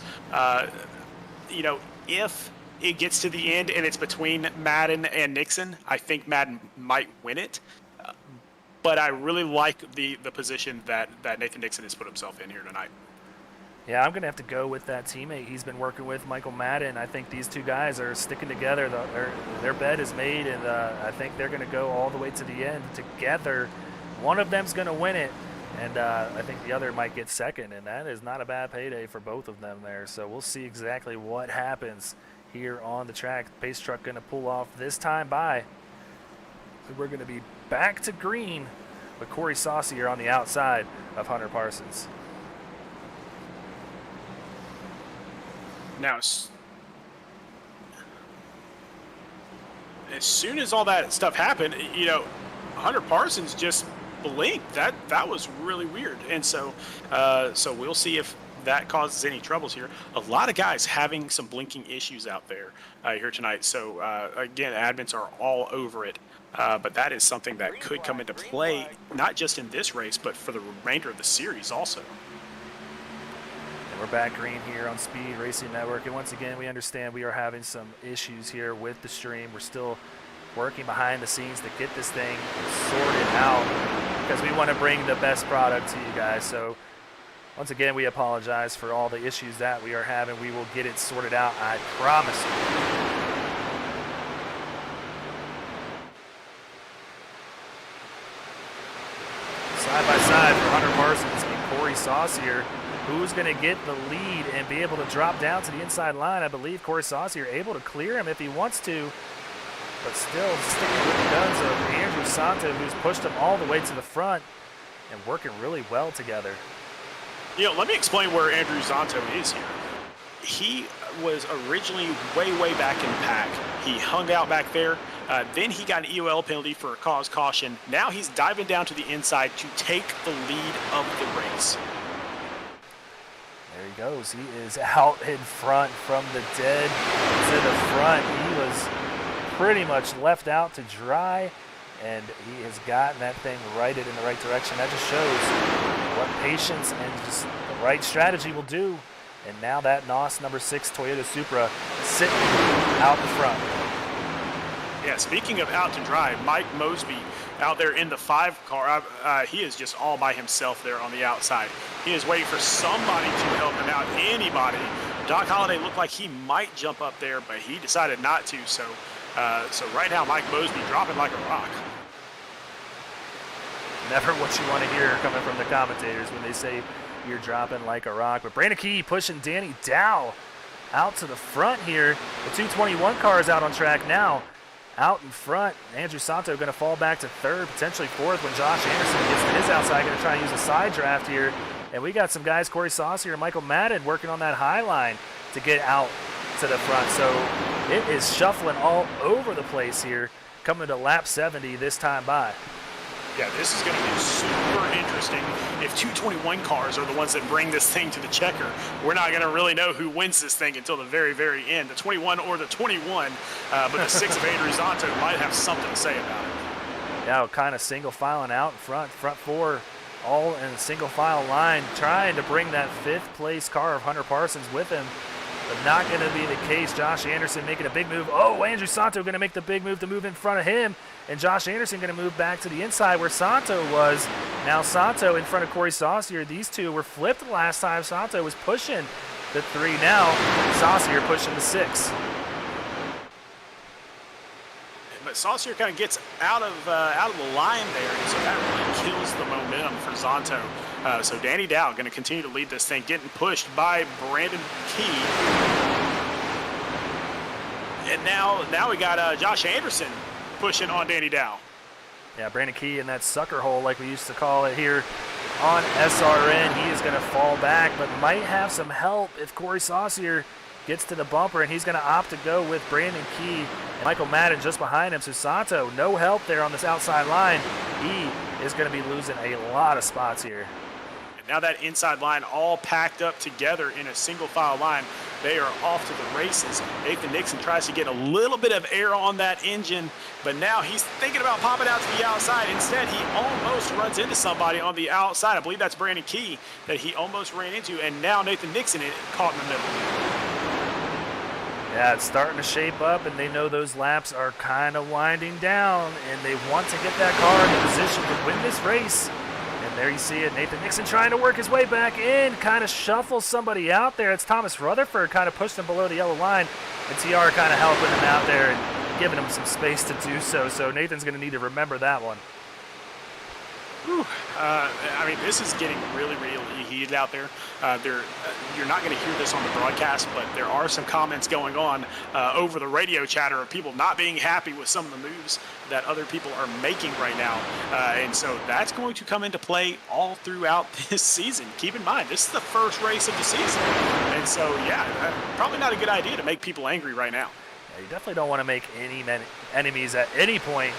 If it gets to the end and it's between Madden and Nixon, I think Madden might win it. But I really like the position that Nathan Dixon has put himself in here tonight.
Yeah, I'm going to have to go with that teammate he's been working with, Michael Madden. I think these two guys are sticking together. Their bed is made, and I think they're going to go all the way to the end together. One of them's going to win it, and I think the other might get second, and that is not a bad payday for both of them there. So we'll see exactly what happens here on the track. Pace truck going to pull off this time by. We're going to be back to green with Corey Saucier on the outside of Hunter Parsons.
Now, as soon as all that stuff happened, Hunter Parsons just blinked. That was really weird. And so we'll see if that causes any troubles here. A lot of guys having some blinking issues out there here tonight. So again, admins are all over it. But that is something that could come into play, not just in this race, but for the remainder of the series also.
We're back green here on Speed Racing Network, and once again, we understand we are having some issues here with the stream. We're still working behind the scenes to get this thing sorted out because we want to bring the best product to you guys. So once again, we apologize for all the issues that we are having. We will get it sorted out, I promise you. Side by side for Hunter Parsons and Corey Saucier. Who's going to get the lead and be able to drop down to the inside line? I believe Corey Saucier able to clear him if he wants to, but still sticking with the guns of Andrew Santo, who's pushed him all the way to the front and working really well together.
Let me explain where Andrew Santo is here. He was originally way back in the pack. He hung out back there, Then he got an EOL penalty for a cause caution. Now he's diving down to the inside to take the lead of the race.
There he goes. He is out in front from the dead to the front. He was pretty much left out to dry, and he has gotten that thing righted in the right direction. That just shows what patience and just the right strategy will do. And now that NOS number 6 Toyota Supra sitting out in front.
Yeah, speaking of out to dry, Mike Mosby out there in the 5 car, he is just all by himself there on the outside. He is waiting for somebody to help him out, anybody. Doc Holliday looked like he might jump up there, but he decided not to. So right now, Mike Mosby dropping like a rock.
Never what you want to hear coming from the commentators when they say you're dropping like a rock. But Brandon Key pushing Danny Dow out to the front here. The 221 car is out on track now. Out in front, Andrew Santo going to fall back to 3rd, potentially 4th when Josh Anderson gets to his outside, going to try and use a side draft here. And we got some guys, Corey Saucier and Michael Madden, working on that high line to get out to the front. So it is shuffling all over the place here, coming to lap 70 this time by.
Yeah, this is going to be super interesting. If 221 cars are the ones that bring this thing to the checker, we're not going to really know who wins this thing until the very, very end. The 21 or the 21, but the 6 of Andrew Zonto might have something to say about it.
Yeah, kind of single filing out in front 4, all in a single file line, trying to bring that 5th place car of Hunter Parsons with him, but not going to be the case. Josh Anderson making a big move. Oh, Andrew Santo going to make the big move to move in front of him. And Josh Anderson going to move back to the inside where Santo was. Now Santo in front of Corey Saucier. These two were flipped the last time. Santo was pushing the 3 now. Saucier pushing the 6.
But Saucier kind of gets out of the line there, and so that really kills the momentum for Zonto. So Danny Dow going to continue to lead this thing, getting pushed by Brandon Key. And now we got Josh Anderson pushing on Danny Dow.
Yeah, Brandon Key in that sucker hole, like we used to call it here on SRN. He is going to fall back, but might have some help if Corey Saucier gets to the bumper, and he's going to opt to go with Brandon Key and Michael Madden just behind him. So Santo, no help there on this outside line. He is going to be losing a lot of spots here.
And now that inside line all packed up together in a single file line, they are off to the races. Nathan Nixon tries to get a little bit of air on that engine, but now he's thinking about popping out to the outside. Instead, he almost runs into somebody on the outside. I believe that's Brandon Key that he almost ran into, and now Nathan Nixon caught in the middle.
Yeah, it's starting to shape up, and they know those laps are kind of winding down, and they want to get that car in the position to win this race. And there you see it, Nathan Nixon trying to work his way back in, kind of shuffles somebody out there. It's Thomas Rutherford kind of pushed him below the yellow line, and TR kind of helping him out there and giving him some space to do so. So Nathan's going to need to remember that one.
I mean, this is getting really, really heated out there. You're not going to hear this on the broadcast, but there are some comments going on over the radio chatter of people not being happy with some of the moves that other people are making right now. And so that's going to come into play all throughout this season. Keep in mind, this is the first race of the season. And so, yeah, probably not a good idea to make people angry right now.
Yeah, you definitely don't want to make any enemies at any point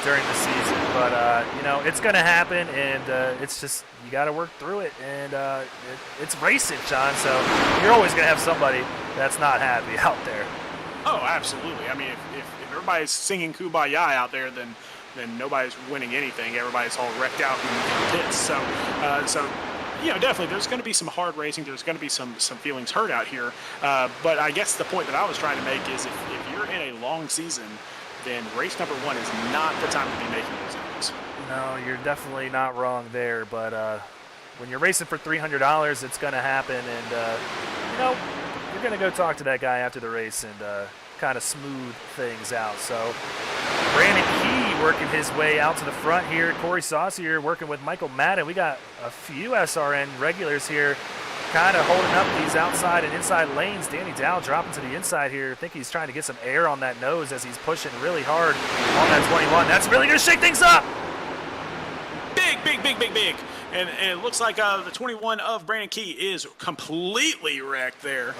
during the season, but you know, it's going to happen, and it's just, you got to work through it, and it's racing, John, so you're always going to have somebody that's not happy out there.
Oh, absolutely. I mean, if everybody's singing Kumbaya out there, then nobody's winning anything. Everybody's all wrecked out in pits. So you know, definitely there's going to be some hard racing. There's going to be some feelings hurt out here. But I guess the point that I was trying to make is if you're in a long season, then race number 1 is not the time to be making those errors.
No, you're definitely not wrong there, but when you're racing for $300, it's going to happen, and you know, you're going to go talk to that guy after the race and kind of smooth things out. So Brandon Key working his way out to the front here. Corey Saucier working with Michael Madden. We got a few SRN regulars here kind of holding up these outside and inside lanes. Danny Dow dropping to the inside here. I think he's trying to get some air on that nose as he's pushing really hard on that 21. That's really going to shake things up.
Big. And it looks like the 21 of Brandon Key is completely wrecked there.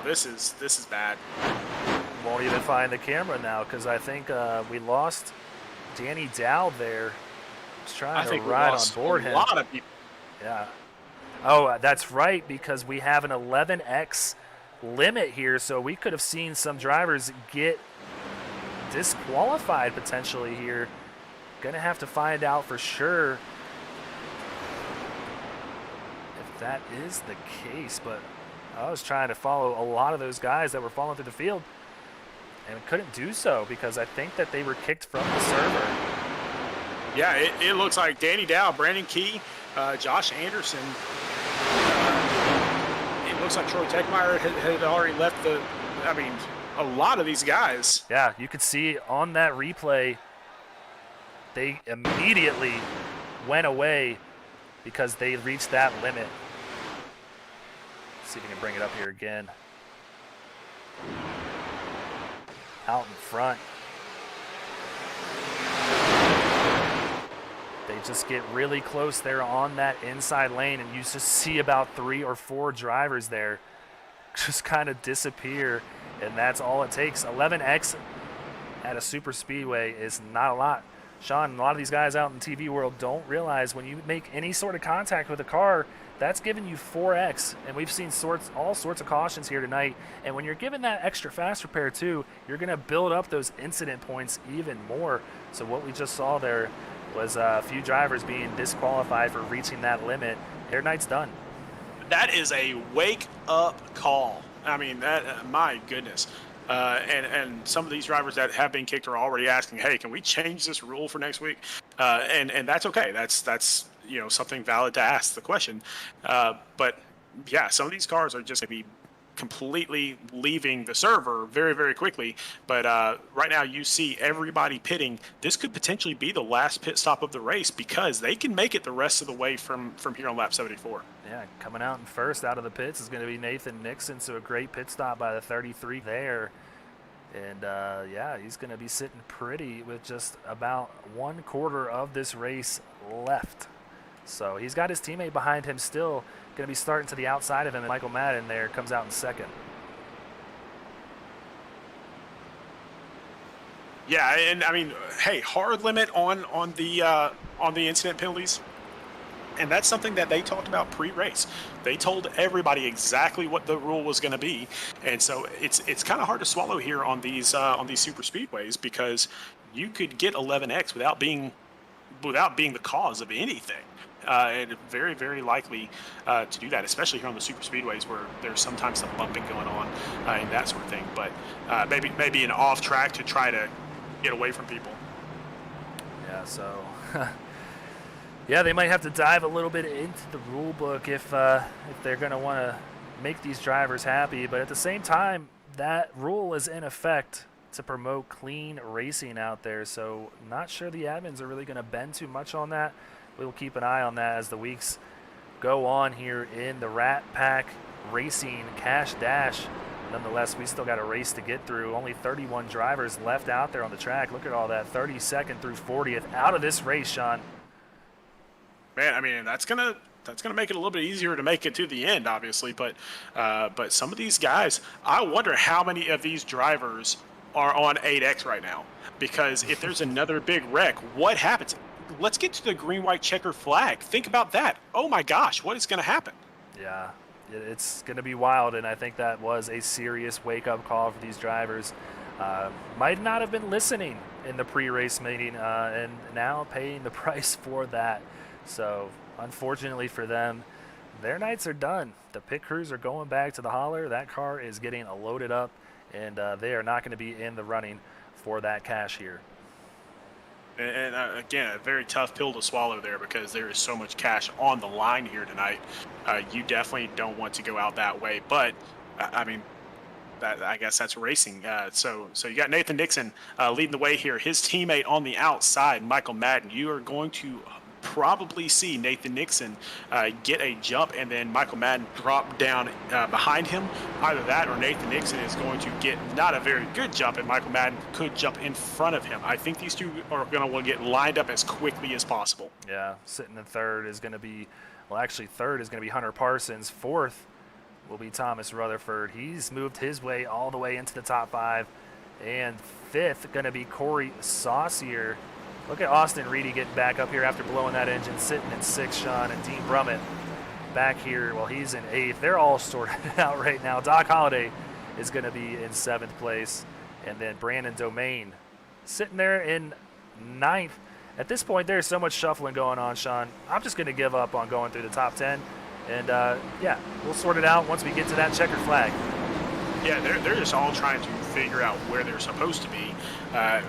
This is bad.
won't even find the camera now because I think we lost Danny Dow there. Just trying to ride on board him.
A lot of people.
Yeah. Oh, that's right, because we have an 11x limit here, so we could have seen some drivers get disqualified potentially here. Gonna have to find out for sure if that is the case, but I was trying to follow a lot of those guys that were falling through the field and couldn't do so because I think that they were kicked from the server.
Yeah, it looks like Danny Dow, Brandon Key, Josh Anderson. It looks like Troy Techmeyer had already left a lot of these guys.
Yeah, you could see on that replay, they immediately went away because they reached that limit. Let's see if we can bring it up here again. Out in front. They just get really close there on that inside lane, and you just see about 3 or 4 drivers there just kind of disappear, and that's all it takes. 11x at a super speedway is not a lot. Sean, a lot of these guys out in the TV world don't realize when you make any sort of contact with a car, that's giving you 4x, and we've seen all sorts of cautions here tonight. And when you're given that extra fast repair too, you're going to build up those incident points even more. So what we just saw there was a few drivers being disqualified for reaching that limit. Their night's done.
That is a wake-up call. I mean, that my goodness. And some of these drivers that have been kicked are already asking, "Hey, can we change this rule for next week?" And that's okay. That's something valid to ask the question. But yeah, some of these cars are just going to be completely leaving the server very, very quickly. But right now you see everybody pitting. This could potentially be the last pit stop of the race because they can make it the rest of the way from here on lap 74.
Yeah, coming out in first out of the pits is going to be Nathan Nixon, so a great pit stop by the 33 there. And yeah, he's going to be sitting pretty with just about 1/4 of this race left. So he's got his teammate behind him still, going to be starting to the outside of him, and Michael Madden there comes out in second.
Yeah, and I mean, hey, hard limit on the incident penalties, and that's something that they talked about pre-race. They told everybody exactly what the rule was going to be, and so it's kind of hard to swallow here on these super speedways because you could get 11x without being the cause of anything. And very, very likely to do that, especially here on the super speedways where there's sometimes some bumping going on and that sort of thing. But maybe an off track to try to get away from people.
Yeah, so yeah, they might have to dive a little bit into the rule book if they're going to want to make these drivers happy. But at the same time, that rule is in effect to promote clean racing out there. So not sure the admins are really going to bend too much on that. We'll keep an eye on that as the weeks go on here in the Ratpack Racing Cash Dash. Nonetheless, we still got a race to get through. Only 31 drivers left out there on the track. Look at all that, 32nd through 40th out of this race, Sean.
Man, I mean, that's gonna make it a little bit easier to make it to the end, obviously. But some of these guys, I wonder how many of these drivers are on 8X right now. Because if there's another big wreck, what happens? Let's get to the green, white, checker flag. Think about that. Oh my gosh, what is going to happen?
Yeah, it's going to be wild, and I think that was a serious wake-up call for these drivers. Might not have been listening in the pre-race meeting, and now paying the price for that. So, unfortunately for them, their nights are done. The pit crews are going back to the holler. That car is getting loaded up, and they are not going to be in the running for that cash here.
And again, a very tough pill to swallow there because there is so much cash on the line here tonight. You definitely don't want to go out that way. But, I mean, I guess that's racing. So you got Nathan Nixon leading the way here. His teammate on the outside, Michael Madden. You are going to probably see Nathan Nixon get a jump and then Michael Madden drop down behind him. Either that or Nathan Nixon is going to get not a very good jump and Michael Madden could jump in front of him. I think these two are going to want to get lined up as quickly as possible.
Yeah, sitting in third is going to be, well, actually third is going to be Hunter Parsons. Fourth will be Thomas Rutherford. He's moved his way all the way into the top 5. And fifth going to be Corey Saucier. Look at Austin Reedy getting back up here after blowing that engine, sitting in sixth, Sean, and Dean Brummett back here. Well, he's in eighth. They're all sorted out right now. Doc Holliday is going to be in seventh place. And then Brandon Domain sitting there in ninth. At this point, there's so much shuffling going on, Sean. I'm just going to give up on going through the top 10. And, yeah, we'll sort it out once we get to that checkered flag.
Yeah, they're just all trying to figure out where they're supposed to be,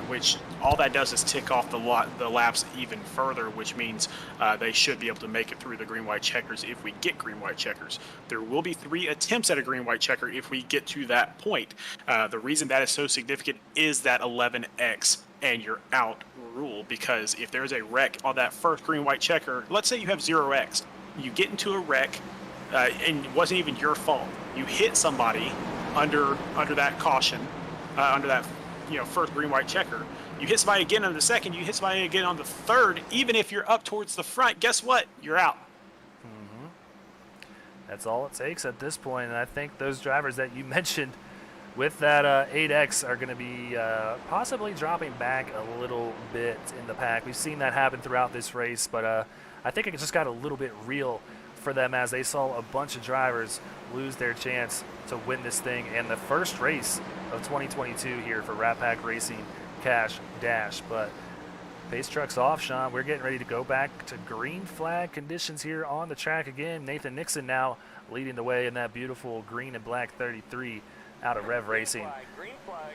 which all that does is tick off the laps even further, which means they should be able to make it through the green-white checkers if we get green-white checkers. There will be 3 attempts at a green-white checker if we get to that point. The reason that is so significant is that 11X and you're out rule, because if there's a wreck on that first green-white checker, let's say you have 0X, you get into a wreck, and it wasn't even your fault. You hit somebody under that caution, under that first green-white checker. You hit somebody again on the second, you hit somebody again on the third, even if you're up towards the front, guess what? You're out.
Mm-hmm. That's all it takes at this point, and I think those drivers that you mentioned with that 8X are going to be possibly dropping back a little bit in the pack. We've seen that happen throughout this race, but I think it just got a little bit real for them as they saw a bunch of drivers lose their chance to win this thing. And the first race of 2022 here for Ratpack Racing Cash Dash. But pace truck's off, Sean. We're getting ready to go back to green flag conditions here on the track again. Nathan Nixon now leading the way in that beautiful green and black 33 out of Rev Racing.
Green flag.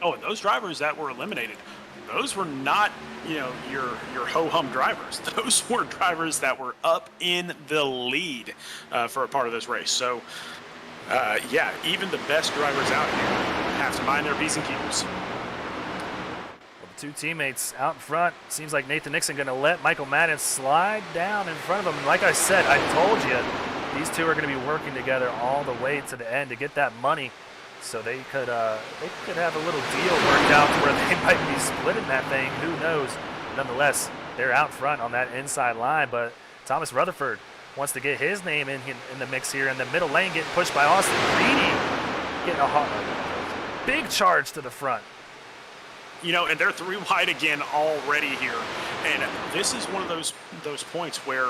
Oh, and those drivers that were eliminated, those were not, your ho-hum drivers. Those were drivers that were up in the lead for a part of this race. So, yeah, even the best drivers out here have to mind their P's and Q's.
Well, the 2 teammates out in front. Seems like Nathan Nixon going to let Michael Madden slide down in front of him. And like I said, I told you, these 2 are going to be working together all the way to the end to get that money. So they could have a little deal worked out to where they might be splitting that thing. Who knows? Nonetheless, they're out front on that inside line. But Thomas Rutherford wants to get his name in the mix here in the middle lane, getting pushed by Austin Reedy, getting a big charge to the front.
And they're 3 wide again already here. And this is one of those points where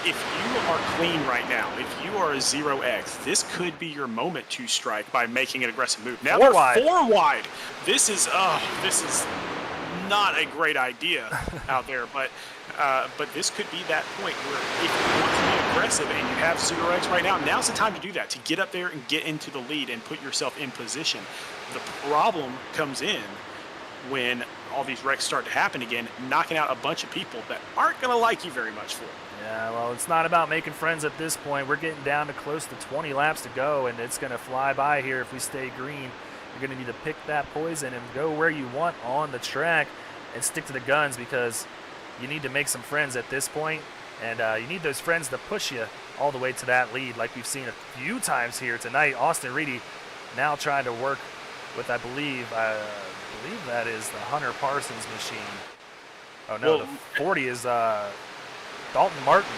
if you are clean right now, if you are a 0X, this could be your moment to strike by making an aggressive move. Now
4
they're
wide.
4 wide. This is not a great idea out there, but this could be that point where if you want to be aggressive and you have 0X right now, now's the time to do that, to get up there and get into the lead and put yourself in position. The problem comes in when all these wrecks start to happen again, knocking out a bunch of people that aren't going to like you very much for it.
Yeah, well, it's not about making friends at this point. We're getting down to close to 20 laps to go, and it's going to fly by here if we stay green. You're going to need to pick that poison and go where you want on the track and stick to the guns, because you need to make some friends at this point, and you need those friends to push you all the way to that lead like we've seen a few times here tonight. Austin Reedy now trying to work with, I believe that is the Hunter Parsons machine. Oh, no, the 40 is Dalton Martin.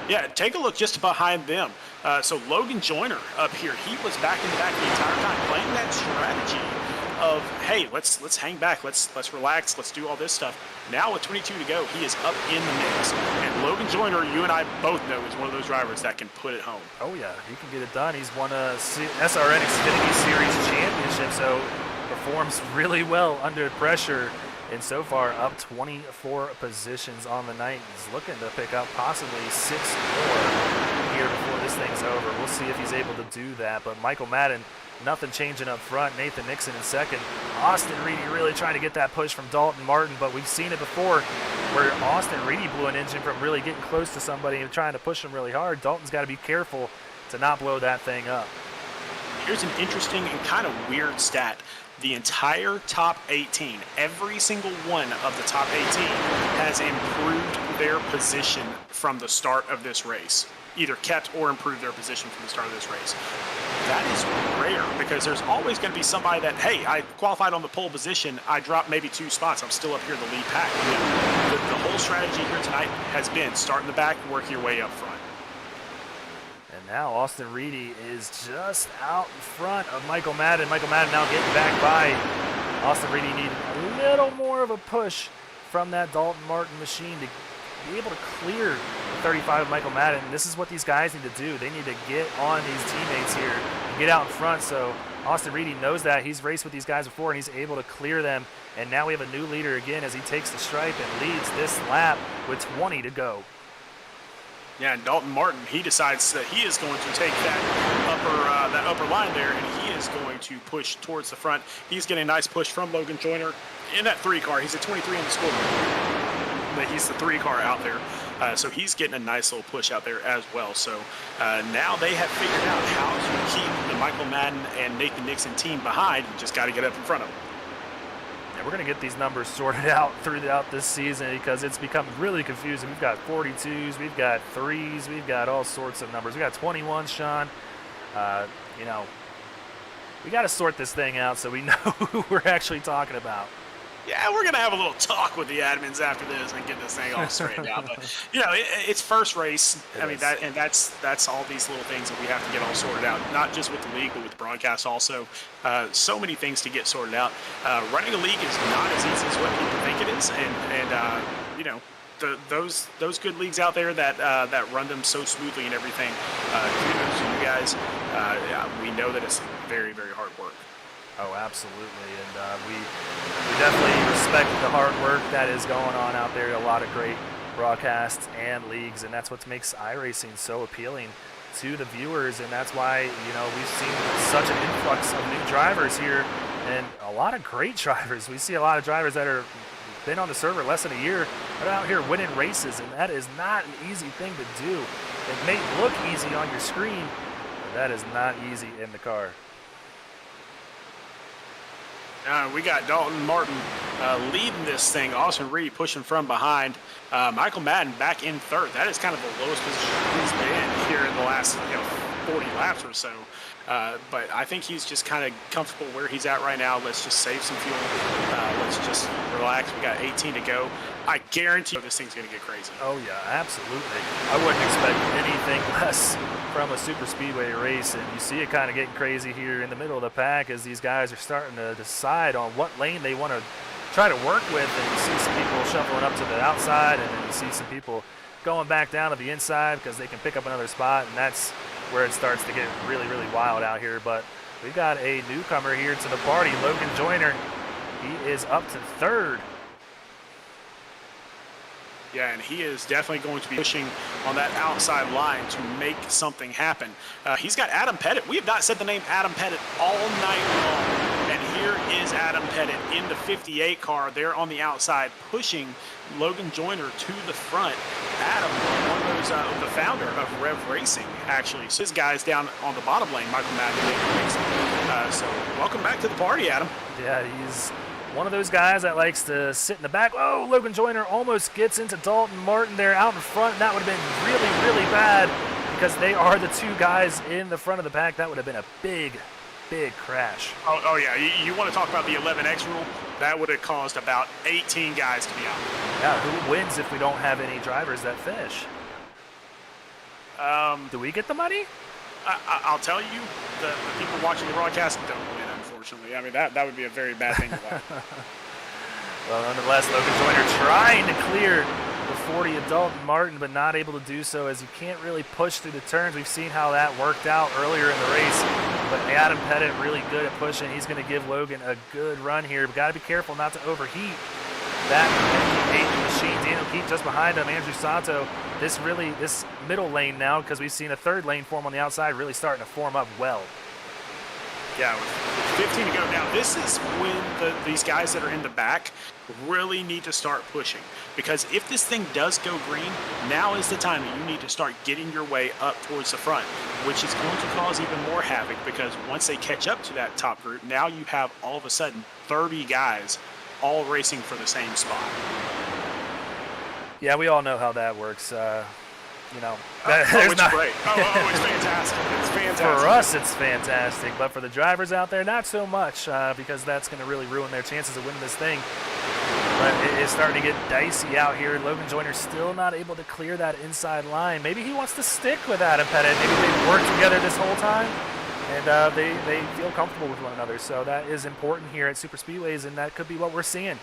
Yeah, take a look just behind them. So Logan Joyner up here, he was back in the back the entire time, playing that strategy of, hey, let's hang back, let's relax, let's do all this stuff. Now with 22 to go, he is up in the mix. And Logan Joyner, you and I both know, is one of those drivers that can put it home.
Oh yeah, he can get it done. He's won a SRN Xfinity Series championship, so performs really well under pressure. And so far, up 24 positions on the night. He's looking to pick up possibly 6 more here before this thing's over. We'll see if he's able to do that. But Michael Madden, nothing changing up front. Nathan Nixon in second. Austin Reedy really trying to get that push from Dalton Martin. But we've seen it before where Austin Reedy blew an engine from really getting close to somebody and trying to push him really hard. Dalton's got to be careful to not blow that thing up.
Here's an interesting and kind of weird stat. The entire top 18, every single one of the top 18 has improved their position from the start of this race. Either kept or improved their position from the start of this race. That is rare, because there's always going to be somebody that, hey, I qualified on the pole position, I dropped maybe 2 spots, I'm still up here in the lead pack. The whole strategy here tonight has been start in the back, work your way up front.
And now Austin Reedy is just out in front of Michael Madden. Michael Madden now getting back by. Austin Reedy needed a little more of a push from that Dalton Martin machine to be able to clear the 35 of Michael Madden. This is what these guys need to do. They need to get on these teammates here and get out in front. So Austin Reedy knows that. He's raced with these guys before, and he's able to clear them. And now we have a new leader again as he takes the stripe and leads this lap with 20 to go.
Yeah, and Dalton Martin, he decides that he is going to take that upper line there, and he is going to push towards the front. He's getting a nice push from Logan Joyner in that 3 car. He's at 23 in the scoreboard, but he's the 3 car out there. So he's getting a nice little push out there as well. So now they have figured out how to keep the Michael Madden and Nathan Nixon team behind. You just got to get up in front of them.
We're going to get these numbers sorted out throughout this season because it's become really confusing. We've got 42s, we've got 3s, we've got all sorts of numbers. We got 21s, Sean. You know, we got to sort this thing out so we know who we're actually talking about.
Yeah, we're going to have a little talk with the admins after this and get this thing all straightened out. But, you know, it's first race. That's all these little things that we have to get all sorted out, not just with the league, but with the broadcast also. So many things to get sorted out. Running a league is not as easy as what people think it is. And you know, those good leagues out there that run them so smoothly and everything, kudos to you guys. We know that it's very, very hard work.
Oh, absolutely, and we definitely respect the hard work that is going on out there. A lot of great broadcasts and leagues, and that's what makes iRacing so appealing to the viewers, and that's why, you know, we've seen such an influx of new drivers here, and a lot of great drivers. We see a lot of drivers that are been on the server less than a year, but out here winning races, and that is not an easy thing to do. It may look easy on your screen, but that is not easy in the car.
We got Dalton Martin leading this thing. Austin Reedy pushing from behind. Michael Madden back in 3rd. That is kind of the lowest position he's been here in the last 40 laps or so. But I think he's just kind of comfortable where he's at right now. Let's just save some fuel. Let's just relax. We got 18 to go. I guarantee this thing's going to get crazy.
Oh, yeah, absolutely. I wouldn't expect anything less from a super speedway race, and you see it kind of getting crazy here in the middle of the pack as these guys are starting to decide on what lane they want to try to work with, and you see some people shuffling up to the outside, and then you see some people going back down to the inside because they can pick up another spot, and that's where it starts to get really, really wild out here. But we've got a newcomer here to the party, Logan Joyner. He is up to 3rd.
Yeah, and he is definitely going to be pushing on that outside line to make something happen. He's got Adam Pettit. We have not said the name Adam Pettit all night long. And here is Adam Pettit in the 58 car there on the outside, pushing Logan Joyner to the front. Adam, one of those, the founder of Rev Racing, actually. So his guy's down on the bottom lane, Michael Madden. So welcome back to the party, Adam.
Yeah, he's one of those guys that likes to sit in the back. Oh, Logan Joyner almost gets into Dalton Martin there out in front. That would have been really, really bad because they are the 2 guys in the front of the pack. That would have been a big, big crash.
Oh yeah. You want to talk about the 11X rule? That would have caused about 18 guys to be out.
Yeah, who wins if we don't have any drivers that finish? Do we get the money?
I'll tell you, the people watching the broadcast don't win, unfortunately. I mean, that would be a very bad thing to watch.
Well, nonetheless, Logan Joyner trying to clear the 40 of Dalton Martin, but not able to do so as you can't really push through the turns. We've seen how that worked out earlier in the race, but Adam Pettit really good at pushing. He's going to give Logan a good run here, but got to be careful not to overheat that machine. Daniel Keith just behind him, Andrew Sato. This middle lane now, because we've seen a 3rd lane form on the outside, really starting to form up well.
Yeah, with 15 to go now, this is when these guys that are in the back really need to start pushing. Because if this thing does go green, now is the time that you need to start getting your way up towards the front, which is going to cause even more havoc because once they catch up to that top group, now you have all of a sudden 30 guys all racing for the same spot.
Yeah, we all know how that works. you know,
it's great. It's fantastic. It's fantastic.
For us, it's fantastic, but for the drivers out there, not so much, because that's going to really ruin their chances of winning this thing. But it's starting to get dicey out here. Logan Joyner still not able to clear that inside line. Maybe he wants to stick with Adam Pettit. Maybe they've worked together this whole time, and they feel comfortable with one another. So that is important here at Super Speedways, and that could be what we're seeing.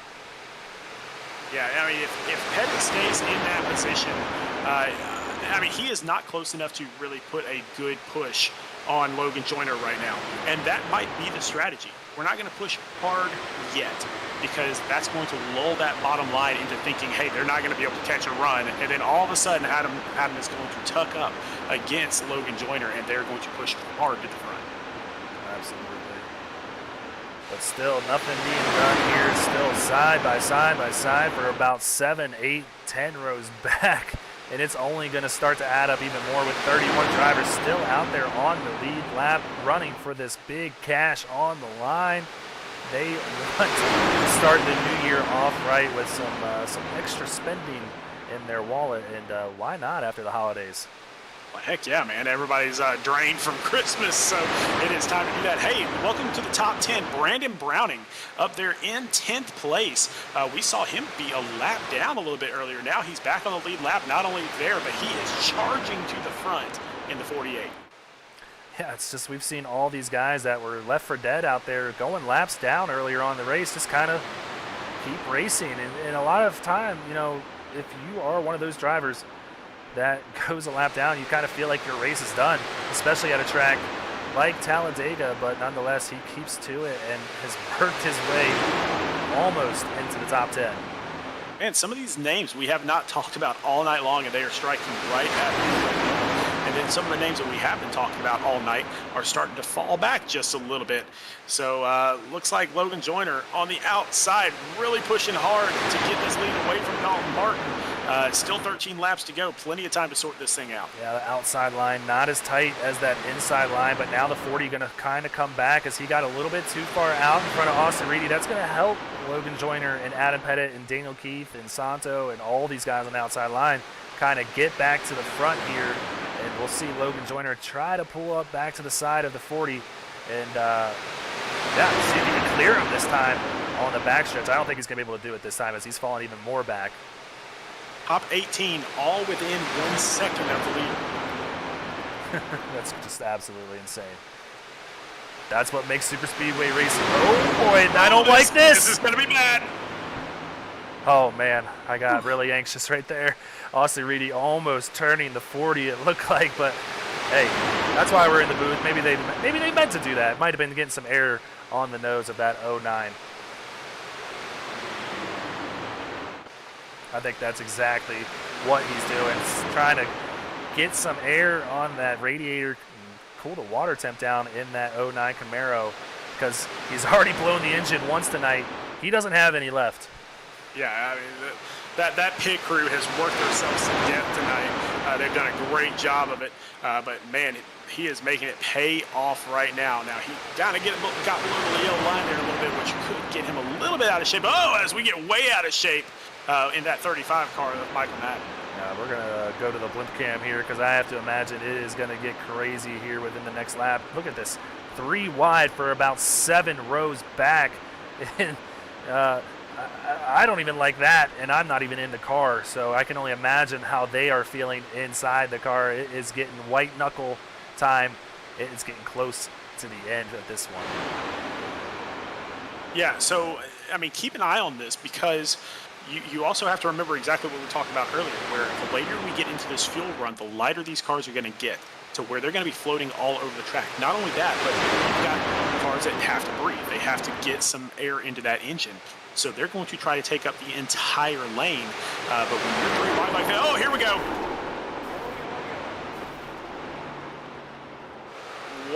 Yeah, I mean, if Pettit stays in that position, I mean, he is not close enough to really put a good push on Logan Joyner right now. And that might be the strategy. We're not going to push hard yet because that's going to lull that bottom line into thinking, hey, they're not going to be able to catch a run. And then all of a sudden, Adam is going to tuck up against Logan Joyner, and they're going to push hard to the front.
Absolutely. But still, nothing being done here. Still side by side for about 7, 8, 10 rows back. And it's only going to start to add up even more with 31 drivers still out there on the lead lap, running for this big cash on the line. They want to start the new year off right with some extra spending in their wallet, and why not after the holidays?
Well, heck yeah, man. Everybody's drained from Christmas, so it is time to do that. Hey, welcome to the top 10. Brandon Browning up there in 10th place. We saw him be a lap down a little bit earlier. Now he's back on the lead lap. Not only there, but he is charging to the front in the 48.
Yeah, it's just we've seen all these guys that were left for dead out there going laps down earlier on in the race, just kind of keep racing. And a lot of time, you know, if you are one of those drivers that goes a lap down, you kind of feel like your race is done, especially at a track like Talladega, but nonetheless, he keeps to it and has worked his way almost into the top 10.
Man, some of these names we have not talked about all night long, and they are striking right at me. And then some of the names that we have been talking about all night are starting to fall back just a little bit. So looks like Logan Joyner on the outside really pushing hard to get this lead away from Dalton Martin. Still 13 laps to go. Plenty of time to sort this thing out.
Yeah, the outside line not as tight as that inside line, but now the 40 going to kind of come back as he got a little bit too far out in front of Austin Reedy. That's going to help Logan Joyner and Adam Pettit and Daniel Keith and Santo and all these guys on the outside line kind of get back to the front here. And we'll see Logan Joyner try to pull up back to the side of the 40 and, yeah, see if he can clear him this time on the backstretch. I don't think he's going to be able to do it this time as he's fallen even more back.
Top 18, all within 1 second of the lead.
That's just absolutely insane. That's what makes super speedway racing. Oh boy, I don't like this.
This is going to be bad.
Oh man, I got really anxious right there. Austin Reedy almost turning the 40, it looked like, but hey, that's why we're in the booth. Maybe they meant to do that. Might have been getting some air on the nose of that 09. I think that's exactly what he's doing. He's trying to get some air on that radiator, cool the water temp down in that 09 Camaro, because he's already blown the engine once tonight. He doesn't have any left.
Yeah, I mean, that pit crew has worked themselves to death tonight. They've done a great job of it. But, man, he is making it pay off right now. Now, he kind of got below the yellow line there a little bit, which could get him a little bit out of shape. Oh, as we get way out of shape in that 35 car of Michael Madden.
We're going to go to the blimp cam here because I have to imagine it is going to get crazy here within the next lap. Look at this. 3 wide for about 7 rows back. And I don't even like that, and I'm not even in the car, so I can only imagine how they are feeling inside the car. It is getting white knuckle time. It's getting close to the end of this one.
Yeah, so, I mean, keep an eye on this because you also have to remember exactly what we talked about earlier, where the later we get into this fuel run, the lighter these cars are going to get to where they're going to be floating all over the track. Not only that, but you've got cars that have to breathe. They have to get some air into that engine. So they're going to try to take up the entire lane. But when you're 3 wide like that, oh, here we go.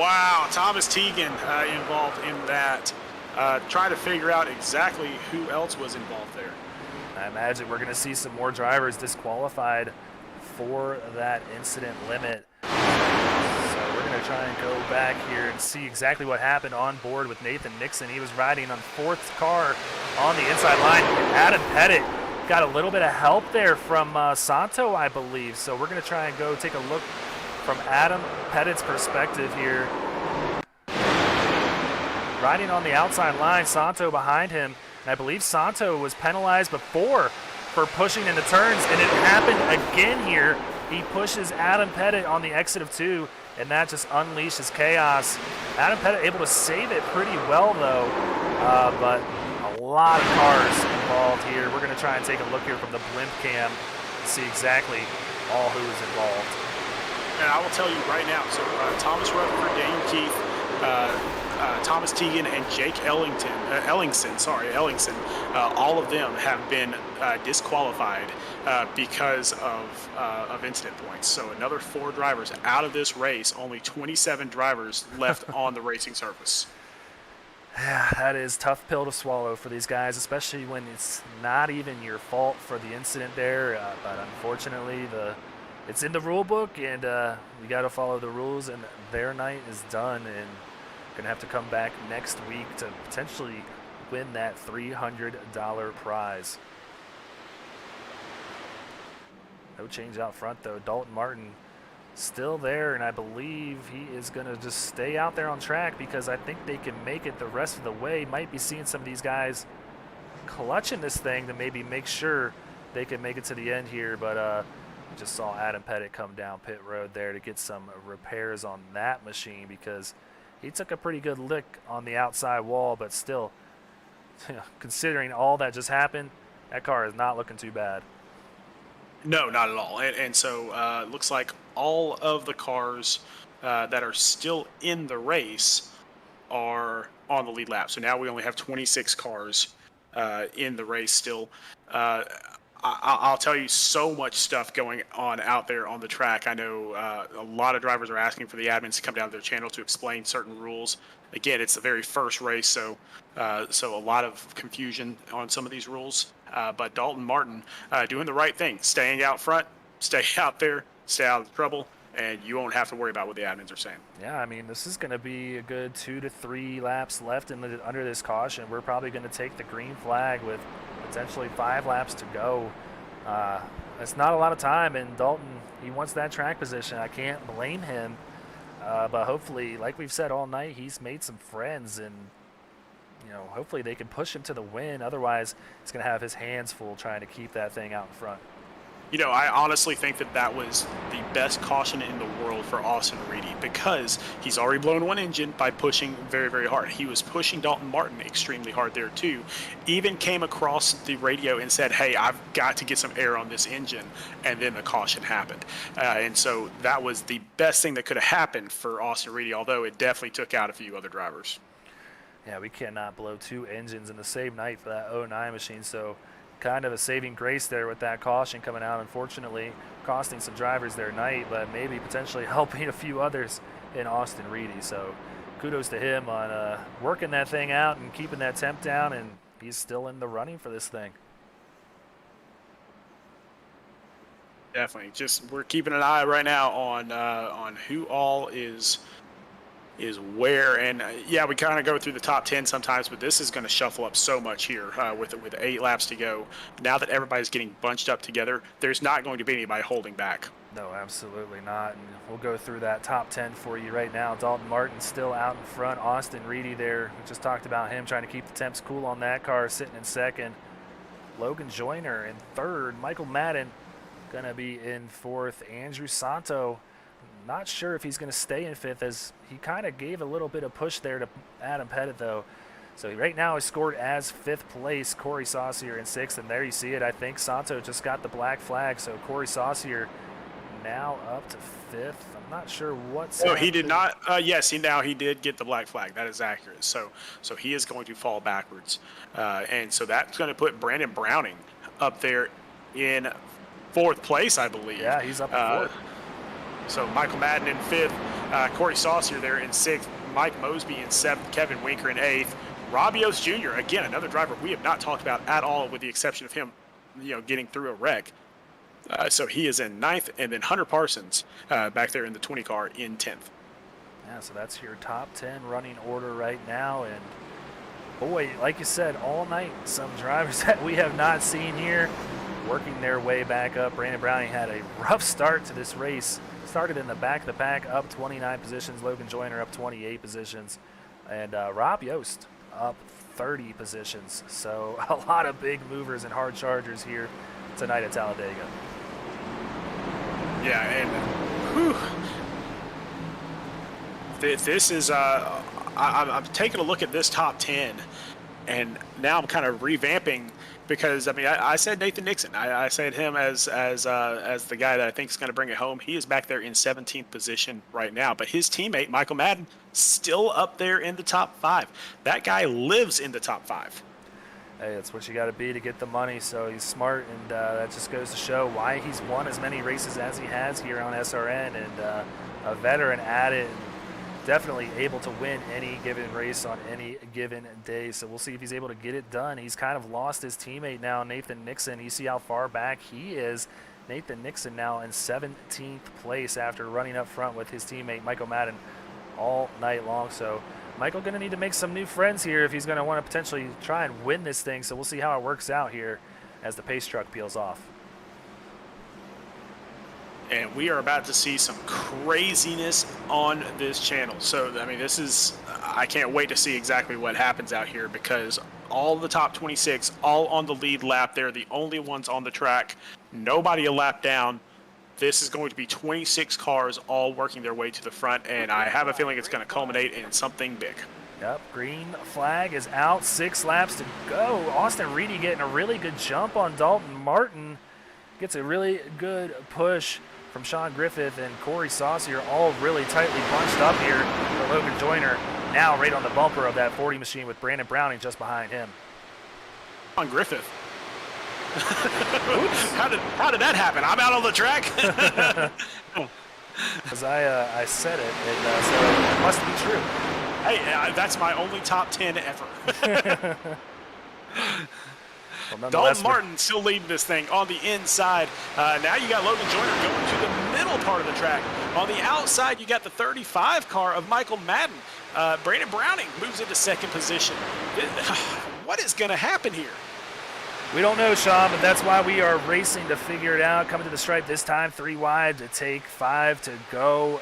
Wow, Thomas Teagan involved in that. Try to figure out exactly who else was involved there.
I imagine we're going to see some more drivers disqualified for that incident limit. So we're going to try and go back here and see exactly what happened on board with Nathan Nixon. He was riding on 4th car on the inside line. Adam Pettit got a little bit of help there from Santo, I believe. So we're going to try and go take a look from Adam Pettit's perspective here. Riding on the outside line, Santo behind him. And I believe Santo was penalized before for pushing into turns, and it happened again here. He pushes Adam Pettit on the exit of 2, and that just unleashes chaos. Adam Pettit able to save it pretty well, though, but a lot of cars involved here. We're going to try and take a look here from the blimp cam to see exactly all who is involved.
And I will tell you right now, so Thomas Rutherford, Daniel Keith, Thomas Teagan, and Jake Ellingson, all of them have been disqualified because of incident points. So another 4 drivers out of this race, only 27 drivers left on the racing surface.
Yeah, that is a tough pill to swallow for these guys, especially when it's not even your fault for the incident there. But unfortunately, it's in the rule book, and we got to follow the rules, and their night is done, and going to have to come back next week to potentially win that $300 prize. No change out front, though. Dalton Martin still there, and I believe he is going to just stay out there on track because I think they can make it the rest of the way. Might be seeing some of these guys clutching this thing to maybe make sure they can make it to the end here, but just saw Adam Pettit come down pit road there to get some repairs on that machine because he took a pretty good lick on the outside wall, but still, considering all that just happened, that car is not looking too bad.
No, not at all. And so it looks like all of the cars that are still in the race are on the lead lap. So now we only have 26 cars in the race still. I'll tell you, so much stuff going on out there on the track. I know a lot of drivers are asking for the admins to come down to their channel to explain certain rules. Again, it's the very first race, so a lot of confusion on some of these rules. But Dalton Martin doing the right thing, staying out front, stay out there, stay out of trouble, and you won't have to worry about what the admins are saying.
Yeah, I mean, this is going to be a good 2 to 3 laps left under this caution. We're probably going to take the green flag with potentially 5 laps to go. It's not a lot of time, and Dalton, he wants that track position. I can't blame him, but hopefully, like we've said all night, he's made some friends, and hopefully they can push him to the win. Otherwise, he's going to have his hands full trying to keep that thing out in front.
I honestly think that was the best caution in the world for Austin Reedy because he's already blown one engine by pushing very, very hard. He was pushing Dalton Martin extremely hard there too. Even came across the radio and said, hey, I've got to get some air on this engine. And then the caution happened. And so that was the best thing that could have happened for Austin Reedy, although it definitely took out a few other drivers.
Yeah, we cannot blow 2 engines in the same night for that 09 machine. So kind of a saving grace there with that caution coming out, unfortunately costing some drivers their night, but maybe potentially helping a few others in Austin Reedy. So kudos to him on working that thing out and keeping that temp down, and he's still in the running for this thing.
Definitely. Just we're keeping an eye right now on who all is where, and yeah, we kind of go through the top 10 sometimes, but this is going to shuffle up so much here with 8 laps to go. Now that everybody's getting bunched up together, there's not going to be anybody holding back.
No, absolutely not. And we'll go through that top 10 for you right now. Dalton Martin still out in front. Austin Reedy there, we just talked about him trying to keep the temps cool on that car, sitting in second. Logan Joyner in third. Michael Madden going to be in fourth. Andrew Santo, not sure if he's going to stay in fifth, as he kind of gave a little bit of push there to Adam Pettit, though. So right now he's scored as 5th place. Corey Saucier in 6th, and there you see it. I think Santo just got the black flag, so Corey Saucier now up to 5th. I'm not sure what's.
No, he did not. Yes, he did get the black flag. That is accurate. So he is going to fall backwards, and so that's going to put Brandon Browning up there in 4th place, I believe.
Yeah, he's up in 4th.
So Michael Madden in 5th, Corey Saucier there in 6th, Mike Mosby in 7th, Kevin Winker in 8th, Robbie Oates Jr., again, another driver we have not talked about at all, with the exception of him, getting through a wreck. So he is in 9th, and then Hunter Parsons back there in the 20 car in 10th.
Yeah, so that's your top 10 running order right now. And boy, like you said, all night, some drivers that we have not seen here. working their way back up. Brandon Browning had a rough start to this race. Started in the back of the pack, up 29 positions. Logan Joyner up 28 positions. And Rob Yost up 30 positions. So a lot of big movers and hard chargers here tonight at Talladega.
Yeah, and whew, this is I'm taking a look at this top 10, and now I'm kind of revamping because I mean I said Nathan Nixon. I said him as the guy that I think is going to bring it home. He is back there in 17th position right now, but his teammate Michael Madden still up there in the top 5. That guy lives in the top 5.
Hey, that's what you got to be to get the money. So he's smart, and that just goes to show why he's won as many races as he has here on SRN, and a veteran at it. Definitely able to win any given race on any given day. So we'll see if he's able to get it done. He's kind of lost his teammate now, Nathan Nixon. You see how far back he is. Nathan Nixon now in 17th place after running up front with his teammate Michael Madden all night long. So Michael going to need to make some new friends here if he's going to want to potentially try and win this thing. So we'll see how it works out here as the pace truck peels off.
And we are about to see some craziness on this channel. So, I mean, this is, I can't wait to see exactly what happens out here because all the top 26, all on the lead lap. They're the only ones on the track. Nobody a lap down. This is going to be 26 cars all working their way to the front, and I have a feeling it's going to culminate in something big.
Yep, green flag is out. 6 laps to go. Austin Reedy getting a really good jump on Dalton Martin. Gets a really good push from Sean Griffith and Corey Saucier, all really tightly bunched up here for Logan Joyner. Now right on the bumper of that 40 machine with Brandon Browning just behind him.
On Griffith. How did that happen? I'm out on the track.
Because I said it, and so it must be true.
Hey, that's my only top 10 ever.
Well,
Dalton Martin still leading this thing on the inside. Now you got Logan Joyner going to the middle part of the track. On the outside, you got the 35 car of Michael Madden. Brandon Browning moves into 2nd position. What is going to happen here?
We don't know, Sean, but that's why we are racing to figure it out. Coming to the stripe this time, 3 wide to take 5 to go.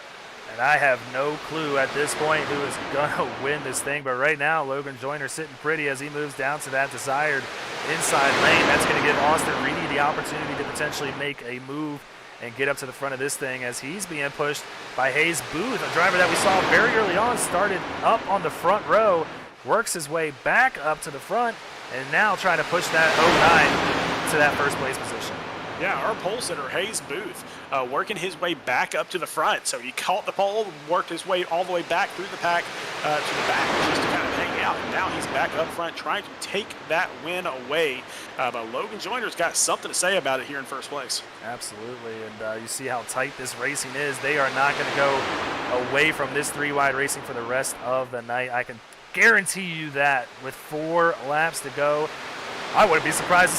And I have no clue at this point who is going to win this thing. But right now, Logan Joyner sitting pretty as he moves down to that desired inside lane. That's going to give Austin Reedy the opportunity to potentially make a move and get up to the front of this thing as he's being pushed by Hayes Booth, a driver that we saw very early on, started up on the front row, works his way back up to the front, and now trying to push that 09 to that 1st place position.
Yeah, our pole sitter, Hayes Booth, working his way back up to the front. So he caught the pole, worked his way all the way back through the pack to the back just to kind of hang out. And now he's back up front trying to take that win away. But Logan Joyner's got something to say about it here in 1st place.
Absolutely, and you see how tight this racing is. They are not going to go away from this 3 wide racing for the rest of the night. I can guarantee you that with 4 laps to go. I wouldn't be surprised to see